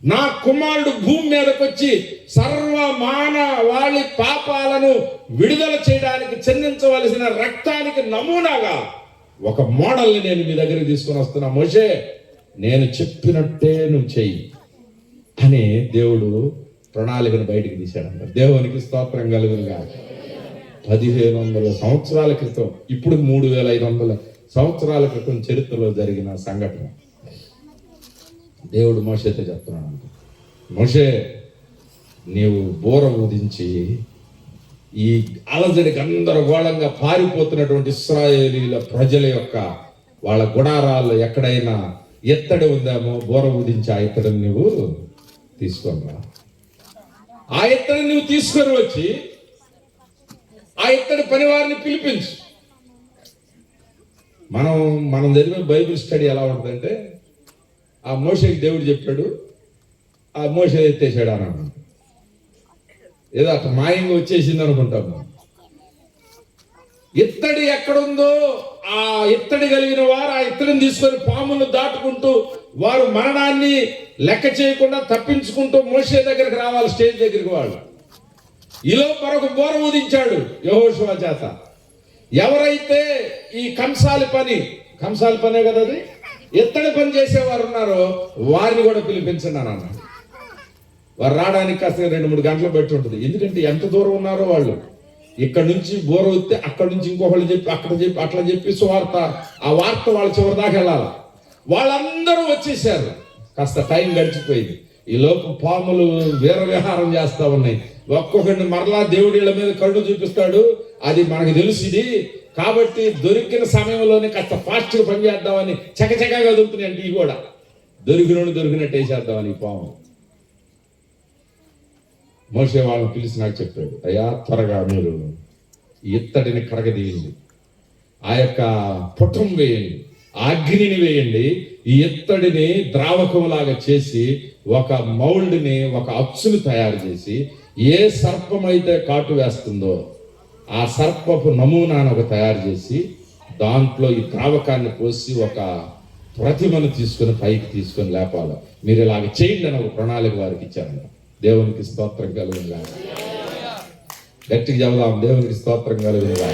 నా కుమారుడు భూమి మీదకి వచ్చి సర్వ మానవాళి పాపాలను విడుదల చేయడానికి చెందించవలసిన రక్తానికి నమూనాగా ఒక మోడల్ని నేను మీ దగ్గరికి తీసుకొని వస్తున్నా. మోషే నేను చెప్పినట్టే నువ్వు చెయ్యి అని దేవుడు ప్రణాళికను బయటికి తీశాడంట. దేవునికి స్తోత్రం కలుగునుగా. 1500 సంవత్సరాల క్రితం, ఇప్పుడు 3500 సంవత్సరాల క్రితం చరిత్రలో జరిగిన సంఘటన దేవుడు మోషేతో చెప్తున్నాడు. మోషే నీవు బోర ఊదించి ఈ అలజడి గందరగోళంగా పారిపోతున్నటువంటి ఇశ్రాయేలీల ప్రజల యొక్క వాళ్ళ గుడారాల్లో ఎక్కడైనా ఎత్తడి ఉందేమో బోర ఊదించి ఆ ఎత్తడిని నువ్వు తీసుకొని రా. ఆ ఎత్తడిని నువ్వు తీసుకొని వచ్చి ఆ ఇత్తడి పని వారిని పిలిపించు. మనం చదివే బైబిల్ స్టడీ ఎలా ఉంటుందంటే ఆ మోషేకి దేవుడు చెప్పాడు, ఆ మోషే ఎత్తేసాడు అని అన్నాడు. ఏదో అట్లా మాయంగా వచ్చేసింది అనుకుంటాము. ఇత్తడి ఎక్కడుందో ఆ ఇత్తడి కలిగిన వారు ఆ ఇత్తడిని తీసుకొని పాములను దాటుకుంటూ వారు మరణాన్ని లెక్క చేయకుండా తప్పించుకుంటూ మోషే దగ్గరికి రావాలి, స్టేజ్ దగ్గరికి. వాళ్ళు ఈలో మరొక బోర ఊదించాడు యెహోషువ చేత. ఎవరైతే ఈ కంసాలి పనే కదా అది, ఎత్తడి పని చేసేవారు ఉన్నారో వారిని కూడా పిలిపించండి అని అన్నాడు. వారు రావడానికి కాస్త 2-3 గంటలు పెట్టి ఉంటుంది. ఎందుకంటే ఎంత దూరం ఉన్నారో వాళ్ళు. ఇక్కడ నుంచి బోర వస్తే అక్కడ నుంచి ఇంకొకళ్ళు చెప్పి అక్కడ చెప్పి అట్లా చెప్పి సువార్త, ఆ వార్త వాళ్ళ చివరి దాకా వెళ్ళాలి. వాళ్ళందరూ వచ్చేసారు. కాస్త టైం గడిచిపోయింది. ఈ లోపు పాములు వీర విహారం చేస్తా ఉన్నాయి. ఒక్కొక్కడిని మరలా దేవుడిళ్ళ మీద కళ్ళు చూపిస్తాడు. అది మనకు తెలుసుది కాబట్టి దొరికిన సమయంలోనే కాస్త ఫాస్ట్గా పనిచేద్దామని చకచకగా కదులుతున్నాయి. అంటే ఇవి కూడా దొరికినట్టు వేసేద్దామని ఈ పాము. మోషే వాళ్ళని పిలిచి నాకు చెప్పాడు, అయ్యా త్వరగా మీరు ఇత్తడిని కరగదీయండి, ఆ యొక్క పుటం వేయండి, అగ్నిని వేయండి, ఈ ఇత్తడిని ద్రావకంలాగా చేసి ఒక మౌల్డ్ని, ఒక అచ్చుని తయారు చేసి ఏ సర్పం అయితే కాటు వేస్తుందో ఆ సర్పపు నమూనాను ఒక తయారు చేసి దాంట్లో ఈ ద్రావకాన్ని పోసి ఒక ప్రతిమను తీసుకొని పైకి తీసుకొని లేపాలి. మీరు ఇలాగ చేయండి అని ఒక ప్రణాళిక వారికి ఇచ్చారంట. దేవునికి స్తోత్రం కలుగునుగా. గట్టిగా చెబుదాం, దేవునికి స్తోత్రం కలుగునుగా.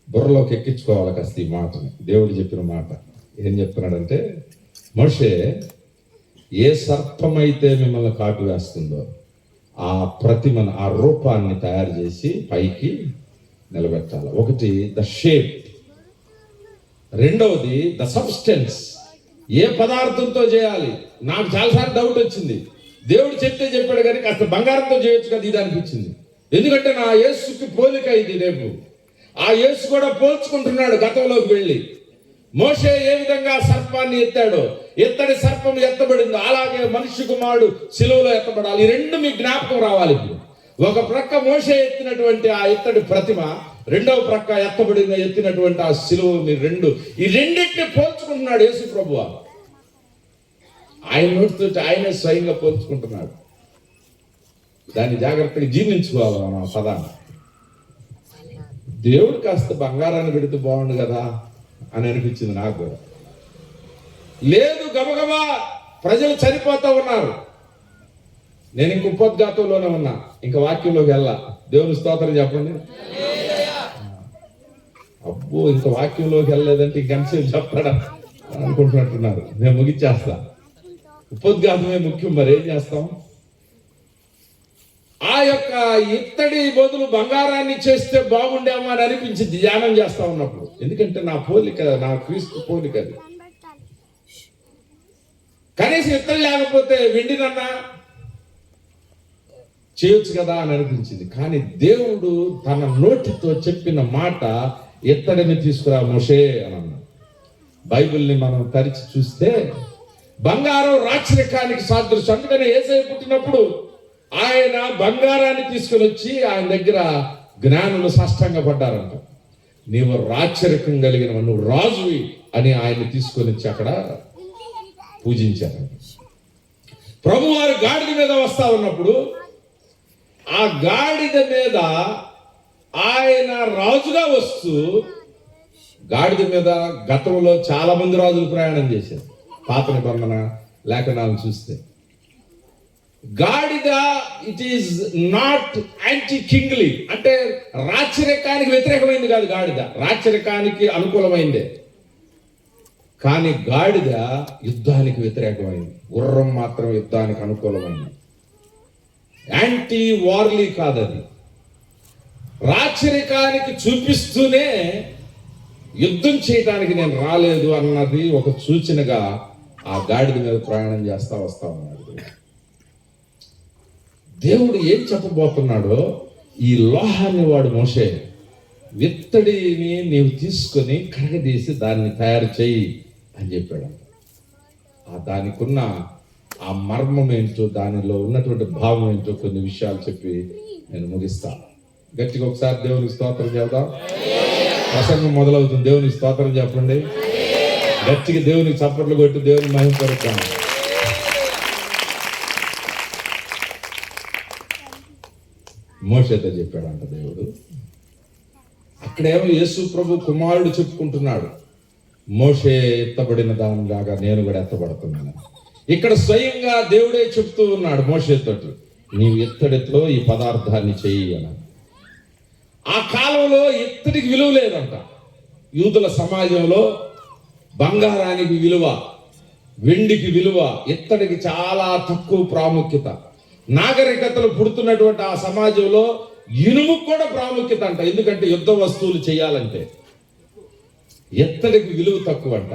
బుర్రలోకి ఎక్కించుకోవాలి కాస్త ఈ మాటని, దేవుడు చెప్పిన మాట. ఏం చెప్తున్నాడంటే, మోషే, ఏ సర్పమైతే మిమ్మల్ని కాటు వేస్తుందో ఆ ప్రతిమను, ఆ రూపాన్ని తయారు చేసి పైకి నిలబెట్టాలి. ఒకటి ద షేప్, రెండవది ద సబ్స్టెన్స్, ఏ పదార్థంతో చేయాలి. నాకు చాలాసార్లు డౌట్ వచ్చింది, దేవుడు చెప్తే చెప్పాడు కానీ కాస్త బంగారంతో చేయొచ్చు కదా ఇది అనిపించింది. ఎందుకంటే నా యేసుకి పోలిక ఇది. రేపు ఆ యేసు కూడా పోల్చుకుంటున్నాడు గతంలోకి వెళ్ళి. మోషే ఏ విధంగా సర్పాన్ని ఎత్తాడో, ఎత్తడి సర్పం ఎత్తబడిందో అలాగే మనిషి కుమారుడు సిలువలో ఎత్తబడాలి. ఈ రెండు మీకు జ్ఞాపకం రావాలి. ఇప్పుడు ఒక ప్రక్క మోషే ఎత్తినటువంటి ఆ ఎత్తడి ప్రతిమ, రెండవ ప్రక్క ఎత్తినటువంటి ఆ సిలువ, మీరు ఈ రెండింటిని పోల్చుకుంటున్నాడు యేసు ప్రభువు. ఆయన నోటితో ఆయనే స్వయంగా పోల్చుకుంటున్నాడు. దాన్ని జాగ్రత్తగా జీర్ణించుకోవాలి మనం ఆ పదాన్ని. దేవుడు కాస్త బంగారాన్ని పెడితే బాగుండు కదా అని అనిపించింది నాకు కూడా. లేదు, గబగబా ప్రజలు చనిపోతా ఉన్నారు. నేను ఇంక ఉపోద్ఘాతంలోనే ఉన్నా, ఇంకా వాక్యంలోకి వెళ్ళా. దేవుని స్తోత్రం చెప్పండి. అబ్బో, ఇంకా వాక్యంలోకి వెళ్ళలేదంటే ఇంకెంతసేపు చెప్తాడా అనుకుంటున్నట్టున్నారు. నేను ముగిచ్చేస్తా. ఉపోద్ఘాతమే ముఖ్యం, మరి ఏం చేస్తాం. ఆ యొక్క ఇత్తడి బదులు బంగారాన్ని చేస్తే బాగుండేమో అని అనిపించింది ధ్యానం చేస్తా ఉన్నప్పుడు. ఎందుకంటే నా పోలిక, నా క్రీస్తు పోలిక అది. కనీసం ఇత్తడి లేకపోతే వెండినన్నా చేయొచ్చు కదా అని అనిపించింది. కానీ దేవుడు తన నోటితో చెప్పిన మాట, ఇత్తడిని తీసుకురా మోషే అని అన్నాడు. బైబిల్ని మనం తరిచి చూస్తే బంగారం రాచరికానికి సాదృశ్యం. అందుకని యేసయ్య పుట్టినప్పుడు ఆయన బంగారాన్ని తీసుకుని వచ్చి ఆయన దగ్గర జ్ఞానులు సాష్టాంగపడ్డారంట. నీవు రాచరికం కలిగిన, నువ్వు రాజువి అని ఆయన్ని తీసుకొని వచ్చి అక్కడ పూజించారు. ప్రభువారు గాడిద మీద వస్తా ఉన్నప్పుడు ఆ గాడిద మీద ఆయన రాజుగా వస్తూ, గాడిద మీద గతంలో చాలా మంది రాజులు ప్రయాణం చేశారు. పాత నిబంధన లేఖనాలను చూస్తే గాడిద it is not anti kingly, అంటే రాచరికానికి వ్యతిరేకమైంది కాదు. గాడిద రాచరికానికి అనుకూలమైందే, కానీ గాడిద యుద్ధానికి వ్యతిరేకమైంది. గుర్రం మాత్రం యుద్ధానికి అనుకూలమైంది. యాంటీ వార్లీ కాదది. రాచరికానికి చూపిస్తూనే యుద్ధం చేయడానికి నేను రాలేదు అన్నది ఒక సూచనగా ఆ గాడిద మీద ప్రయాణం చేస్తా వస్తా ఉన్నాడు. దేవుడు ఏం చెప్పబోతున్నాడో, ఈ లోహాన్ని వాడు మోషే, విత్తడిని నీవు తీసుకొని కరగదీసి దాన్ని తయారు చేయి అని చెప్పాడు. దానికున్న ఆ మర్మం ఏంటో, దానిలో ఉన్నటువంటి భావం ఏంటో కొన్ని విషయాలు చెప్పి నేను ముగిస్తా. గట్టిగా ఒకసారి దేవునికి స్తోత్రం చేద్దాం. ప్రసంగం మొదలవుతుంది. దేవునికి స్తోత్రం చెప్పండి. గట్టిగా దేవునికి చప్పట్లు కొట్టి దేవుని మహిమపరుద్దాం. మోషేతో చెప్పాడంట దేవుడు. అక్కడేమో యేసు ప్రభు కుమారుడు చెప్పుకుంటున్నాడు, మోషే ఎత్తబడిన దానిలాగా నేను కూడా ఎత్తబడుతున్నాను. ఇక్కడ స్వయంగా దేవుడే చెప్తూ ఉన్నాడు మోషేతోటి, నీవు ఇత్తడితో ఈ పదార్థాన్ని చెయ్యి అని. ఆ కాలంలో ఇత్తడికి విలువ లేదంట. యూదుల సమాజంలో బంగారానికి విలువ, వెండికి విలువ, ఇత్తడికి చాలా తక్కువ ప్రాముఖ్యత. నాగరికతలు పుడుతున్నటువంటి ఆ సమాజంలో ఇనుముకు కూడా ప్రాముఖ్యత అంట. ఎందుకంటే యుద్ధ వస్తువులు చేయాలంటే ఇత్తడికి విలువ తక్కువ అంట.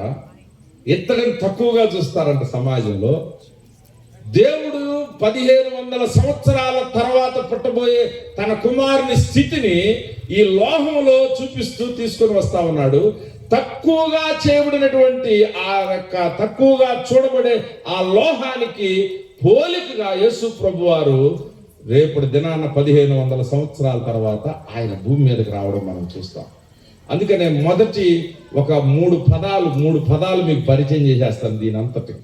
ఇత్తడిని తక్కువగా చూస్తారంట సమాజంలో. దేవుడు 1500 సంవత్సరాల తర్వాత పుట్టబోయే తన కుమారుని స్థితిని ఈ లోహంలో చూపిస్తూ తీసుకొని వస్తా ఉన్నాడు. తక్కువగా చేయబడినటువంటి ఆ యొక్క తక్కువగా చూడబడే ఆ లోహానికి పోలికగా యేసు ప్రభు వారు రేపటి దినాన 1500 సంవత్సరాల తర్వాత ఆయన భూమి మీదకి రావడం మనం చూస్తాం. అందుకనే మొదటి ఒక మూడు పదాలు మీకు పరిచయం చేసేస్తాను దీని అంతటి.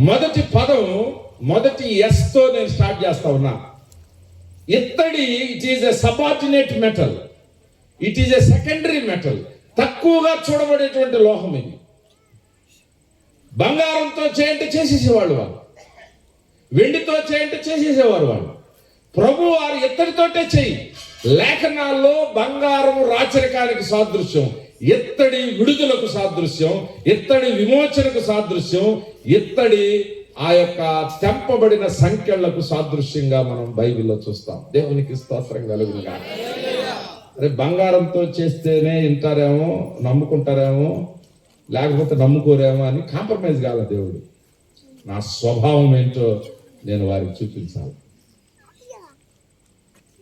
మొదటి పదం, మొదటి ఎస్ తో నేను స్టార్ట్ చేస్తా ఉన్నా. ఇత్తడి it is a subordinate metal, it is a secondary metal. తక్కువగా చూడబడేటువంటి లోహం ఇది. బంగారంతో చేయంటే చేసేసేవాళ్ళు వాళ్ళు, వెండితో చేయంటే చేసేసేవారు వాళ్ళు. ప్రభు వారు ఇత్తడితోటే చెయ్యి. లేఖనాల్లో బంగారం రాచరికానికి సాదృశ్యం, ఇత్తడి విడుదలకు సాదృశ్యం, ఇత్తడి విమోచనకు సాదృశ్యం, ఇత్తడి ఆ యొక్క తెంపబడిన సంఖ్యలకు సాదృశ్యంగా మనం బైబిల్లో చూస్తాం. దేవునికి స్తోత్రం కలుగునుగా. అరే బంగారంతో చేస్తేనే వింటారేమో, నమ్ముకుంటారేమో, లేకపోతే నమ్ముకోరేమో అని కాంప్రమైజ్ కాల దేవుడు. నా స్వభావం ఏంటో నేను వారికి చూపించాలి.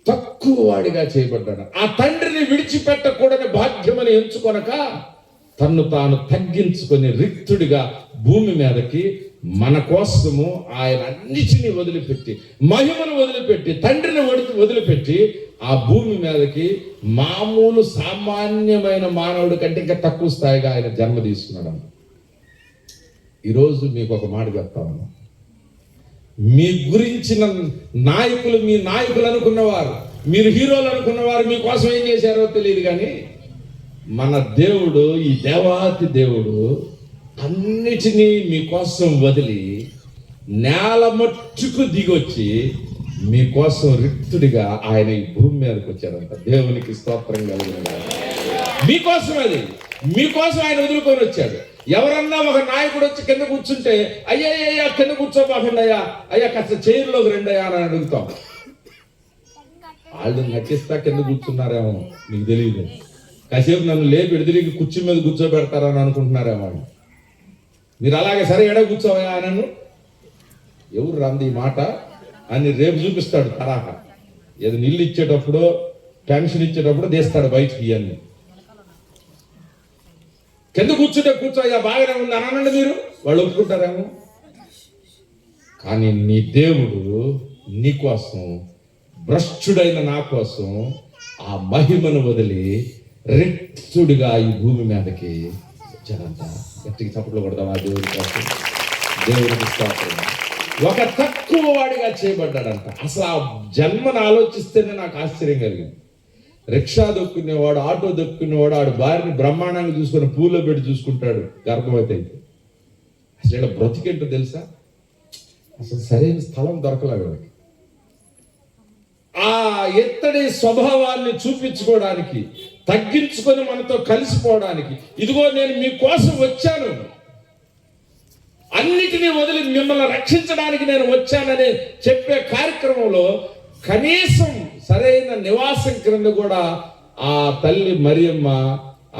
తక్కువ వాడిగా చేయబడ్డాడు. ఆ తండ్రిని విడిచిపెట్టకూడని భాగ్యమని ఎంచుకొనక తన్ను తాను తగ్గించుకొని రిక్తుడిగా భూమి మీదకి మన కోసము ఆయన అన్నిటినీ వదిలిపెట్టి, మహిమను వదిలిపెట్టి, తండ్రిని వదిలిపెట్టి ఆ భూమి మీదకి మామూలు సామాన్యమైన మానవుడి కంటే ఇంకా తక్కువ స్థాయిగా ఆయన జన్మ తీసుకున్నాడు. ఈరోజు మీకు ఒక మాట చెప్తాను. మీ గురించిన నాయకులు, మీ నాయకులు అనుకున్నవారు, మీరు హీరోలు అనుకున్నవారు మీకోసం ఏం చేశారో తెలియదు, కానీ మన దేవుడు, ఈ దేవాతి దేవుడు అన్నిటినీ మీకోసం వదిలి నేల మట్టుకు దిగొచ్చి మీకోసం రిక్తుడిగా ఆయన ఈ భూమి మీదకి వచ్చారంట. దేవునికి స్తోత్రం కలుగునుగా. మీకోసం అది, మీకోసం ఆయన వదులుకొని వచ్చాడు. ఎవరన్నా ఒక నాయకుడు వచ్చి కింద కూర్చుంటే అయ్యా కింద కూర్చోబాకండి అయ్యా కాస్త చైర్లోకి రండి అయ్యా అని అడుగుతాం. వాళ్ళు నటిస్తా కింద కూర్చున్నారేమో మీకు తెలియదు. కాసేపు నన్ను లేపి ఎడిదిరిగి కుర్చీ మీద కూర్చోబెడతారని అనుకుంటున్నారేమో. మీరు అలాగే సరే ఎడ కూర్చోవయా నన్ను, ఎవరు రాంది ఈ మాట అని రేపు చూపిస్తాడు తరాహా. ఏదో నీళ్ళు ఇచ్చేటప్పుడు, పెన్షన్ ఇచ్చేటప్పుడు తీస్తాడు బయటికి. ఇవన్నీ కింద కూర్చుంటే కూర్చోయ్యా బాగానే ఉంది అని అనండి మీరు, వాళ్ళు ఒప్పుకుంటారేమో. కానీ నీ దేవుడు నీ కోసం, భ్రష్టుడైన నా కోసం ఆ మహిమను వదిలి రిక్తుడిగా ఈ భూమి మీదకి వచ్చారంతా. గట్టికి చప్పట్లు కొడదాం ఆ దేవుడి కోసం. దేవుడికి స్తోత్రం. ఒక తక్కువ వాడిగా చేయబడ్డాడంట. అసలు ఆ జన్మను ఆలోచిస్తేనే నాకు ఆశ్చర్యం కలిగింది. రిక్షా దొక్కునేవాడు, ఆటో దొక్కునేవాడు ఆడు భార్యని బ్రహ్మాండంగా చూసుకొని పూలో పెట్టి చూసుకుంటాడు గర్భవతి అయితే. అసలు ఇలా బ్రతికేంటో తెలుసా? అసలు సరైన స్థలం దొరకలేదు. ఆ ఎత్తడి స్వభావాన్ని చూపించుకోవడానికి, తగ్గించుకొని మనతో కలిసిపోవడానికి, ఇదిగో నేను మీకోసం వచ్చాను, అన్నిటినీ వదిలి మిమ్మల్ని రక్షించడానికి నేను వచ్చానని చెప్పే కార్యక్రమంలో కనీసం సరైన నివాసం క్రింద కూడా ఆ తల్లి మరియమ్మ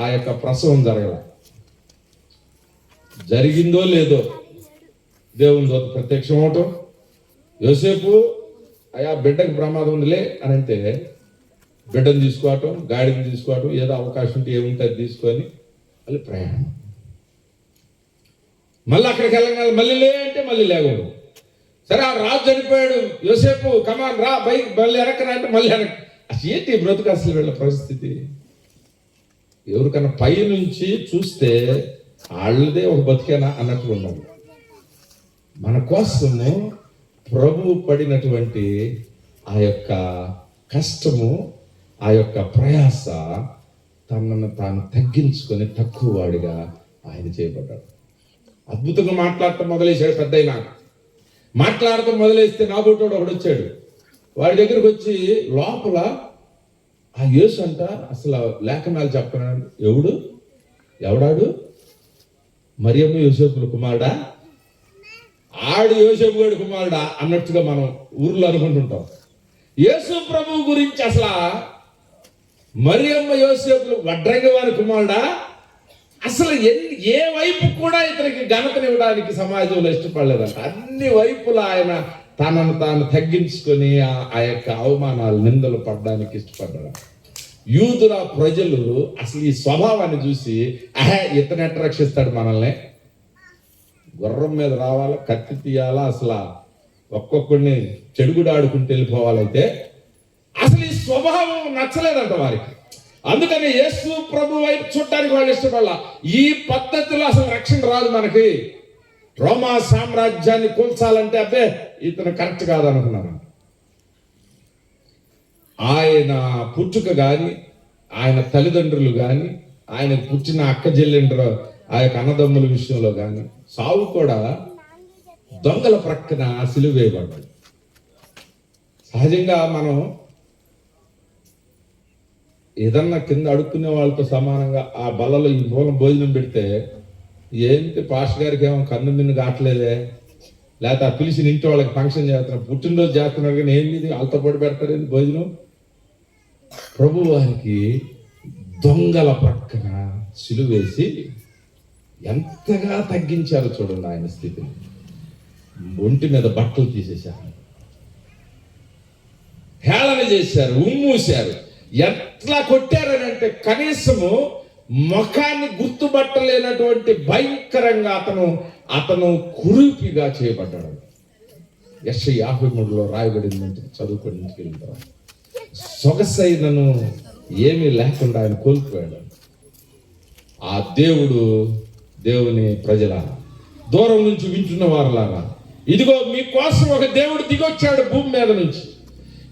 ఆ యొక్క ప్రసవం జరిగిందో లేదో దేవుని దూత ప్రత్యక్షం అవటం, యోసేపు అయ్యా బిడ్డకి ప్రమాదం ఉందిలే అని అంటే బిడ్డను తీసుకోవటం, గాడిని తీసుకోవటం, ఏదో అవకాశం ఉంటే ఏముంటే అది తీసుకొని మళ్ళీ ప్రయాణం. మళ్ళీ అక్కడికి వెళ్ళగానే మళ్ళీ లే అంటే మళ్ళీ లేకూడదు. సరే ఆ రాజు చనిపోయాడు, యోసేపు కమాన్ రా బైక్ మళ్ళీ వెనక్కి రా అంటే మళ్ళీ వెనక్కి. అసలు ఏంటి బ్రతుకు అసలు వీళ్ళ పరిస్థితి? ఎవరికన్నా పై నుంచి చూస్తే వాళ్ళదే ఒక బతికేనా అన్నట్లు ఉండాలి. మన కోసము ప్రభు పడినటువంటి ఆ యొక్క కష్టము, ఆ యొక్క ప్రయాస, తనను తాను తగ్గించుకొని తక్కువ వాడిగా ఆయన చేయబడ్డాడు. అద్భుతంగా మాట్లాడటం మొదలేశాడు. పెద్దయినా మాట్లాడటం మొదలేస్తే నాబోటోడు ఒకడు వచ్చాడు. వాడి దగ్గరకు వచ్చి లోపల ఆ యేసు అంట అసలు లేఖనాలు చెప్పన్నాడు. ఎవడాడు? మరియమ్మ యోసేపుల కుమారుడా? ఆడు యోసేపు గారి కుమారుడా అన్నట్టుగా మనం ఊర్లో అనుకుంటుంటాం. యేసు ప్రభు గురించి అసలు మరియమ్మ యోసేపులు వడ్రంగి వారి కుమారుడా? అసలు ఏ వైపు కూడా ఇతనికి ఘనతనివ్వడానికి సమాజంలో ఇష్టపడలేదంట. అన్ని వైపులా ఆయన తనను తాను తగ్గించుకొని ఆ యొక్క అవమానాలు, నిందలు పడడానికి ఇష్టపడ్డాడు. యూదుల ప్రజలు అసలు ఈ స్వభావాన్ని చూసి ఇతను ఎట్లా రక్షిస్తాడు మనల్ని, గుర్రం మీద రావాలా, కత్తి తీయాలా, అసలు ఒక్కొక్కడిని చెడుగుడు ఆడుకుంటూ వెళ్ళిపోవాలైతే అసలు ఈ స్వభావం నచ్చలేదంట వారికి. అందుకని యేసు ప్రభు వైపు చూడటానికి వాళ్ళు ఇష్టపడాల. ఈ పద్ధతిలో అసలు రక్షణ రాదు మనకి. రోమా సామ్రాజ్యాన్ని కూల్చాలంటే అబ్బే ఇతను కరెక్ట్ కాదనుకున్నాను. ఆయన పుట్టుక కానీ, ఆయన తల్లిదండ్రులు కానీ, ఆయన పుట్టిన అక్క చెల్లెండ్రు ఆ యొక్క అన్నదమ్ముల విషయంలో కానీ సావు కూడా దొంగల ప్రక్కన సిలువ వేయబడ్డాడు. సహజంగా మనం ఏదన్నా కింద అడుక్కునే వాళ్ళతో సమానంగా ఆ బల్లలో ఈ మూలం భోజనం పెడితే ఏంటి పాస్టర్ గారికి ఏమో కన్ను మిన్ను కావట్లేదే, లేకపోతే ఆ పిలిచిన ఇంటి వాళ్ళకి ఫంక్షన్ చేస్తున్నారు, పుట్టినరోజు చేస్తున్నారు కానీ ఏంది ఇది వాళ్ళతో పాటు పెడతారు ఏంది భోజనం. ప్రభు వారికి దొంగల పక్కన సిలువేసి ఎంతగా తగ్గించారో చూడండి ఆయన స్థితిని. ఒంటి మీద బట్టలు తీసేశారు, హేళన చేశారు, ఉమ్మూశారు. ఎట్లా కొట్టారని అంటే కనీసము ముఖాన్ని గుర్తుపట్టలేనటువంటి భయంకరంగా అతను కురూపిగా చేయబడ్డాడు. యెషయా 53లో రాయబడింది, చదువుకొని ఇంటికి వెళ్ళిన తర్వాత సొగసైనను ఏమీ లేకుండా ఆయన కోల్పోయాడు. ఆ దేవుని ప్రజలారా, దూరం నుంచి వింటున్న వారులారా, ఇదిగో మీకోసం ఒక దేవుడు దిగొచ్చాడు భూమి మీద నుంచి.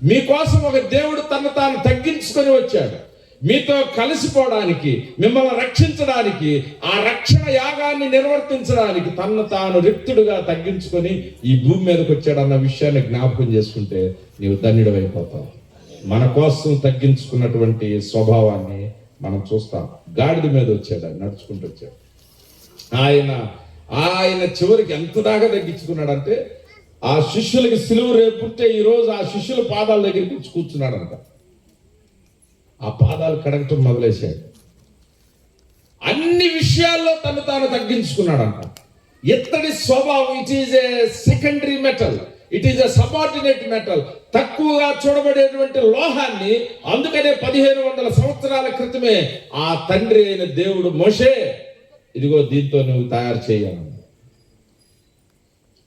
మీకోసం ఒక దేవుడు తాను తగ్గించుకొని వచ్చాడు మీతో కలిసిపోవడానికి, మిమ్మల్ని రక్షించడానికి, ఆ రక్షణ యాగాన్ని నిర్వర్తించడానికి తాను రిక్తుడుగా తగ్గించుకొని ఈ భూమి మీదకి వచ్చాడన్న విషయాన్ని జ్ఞాపకం చేసుకుంటే నీవు ధన్యుడైపోతావు. మన కోసం తగ్గించుకున్నటువంటి స్వభావాన్ని మనం చూస్తాం. గాడిద మీద వచ్చాడు, ఆయన నడుచుకుంటూ వచ్చాడు. ఆయన చివరికి ఎంత దాకా తగ్గించుకున్నాడంటే ఆ శిష్యులకి సిలువ రేపుంటే ఈరోజు ఆ శిష్యుల పాదాల దగ్గరికి వచ్చి కూర్చున్నాడంట. ఆ పాదాలు కడగటం మొదలేశాడు. అన్ని విషయాల్లో తాను తగ్గించుకున్నాడంట. ఇత్తడి స్వభావం, it is a secondary metal, it is a subordinate metal, తక్కువగా చూడబడేటువంటి లోహాన్ని. అందుకనే 1500 సంవత్సరాల క్రితమే ఆ తండ్రి అయిన దేవుడు మోషే, ఇదిగో దీంతో నువ్వు తయారు చేయాలి.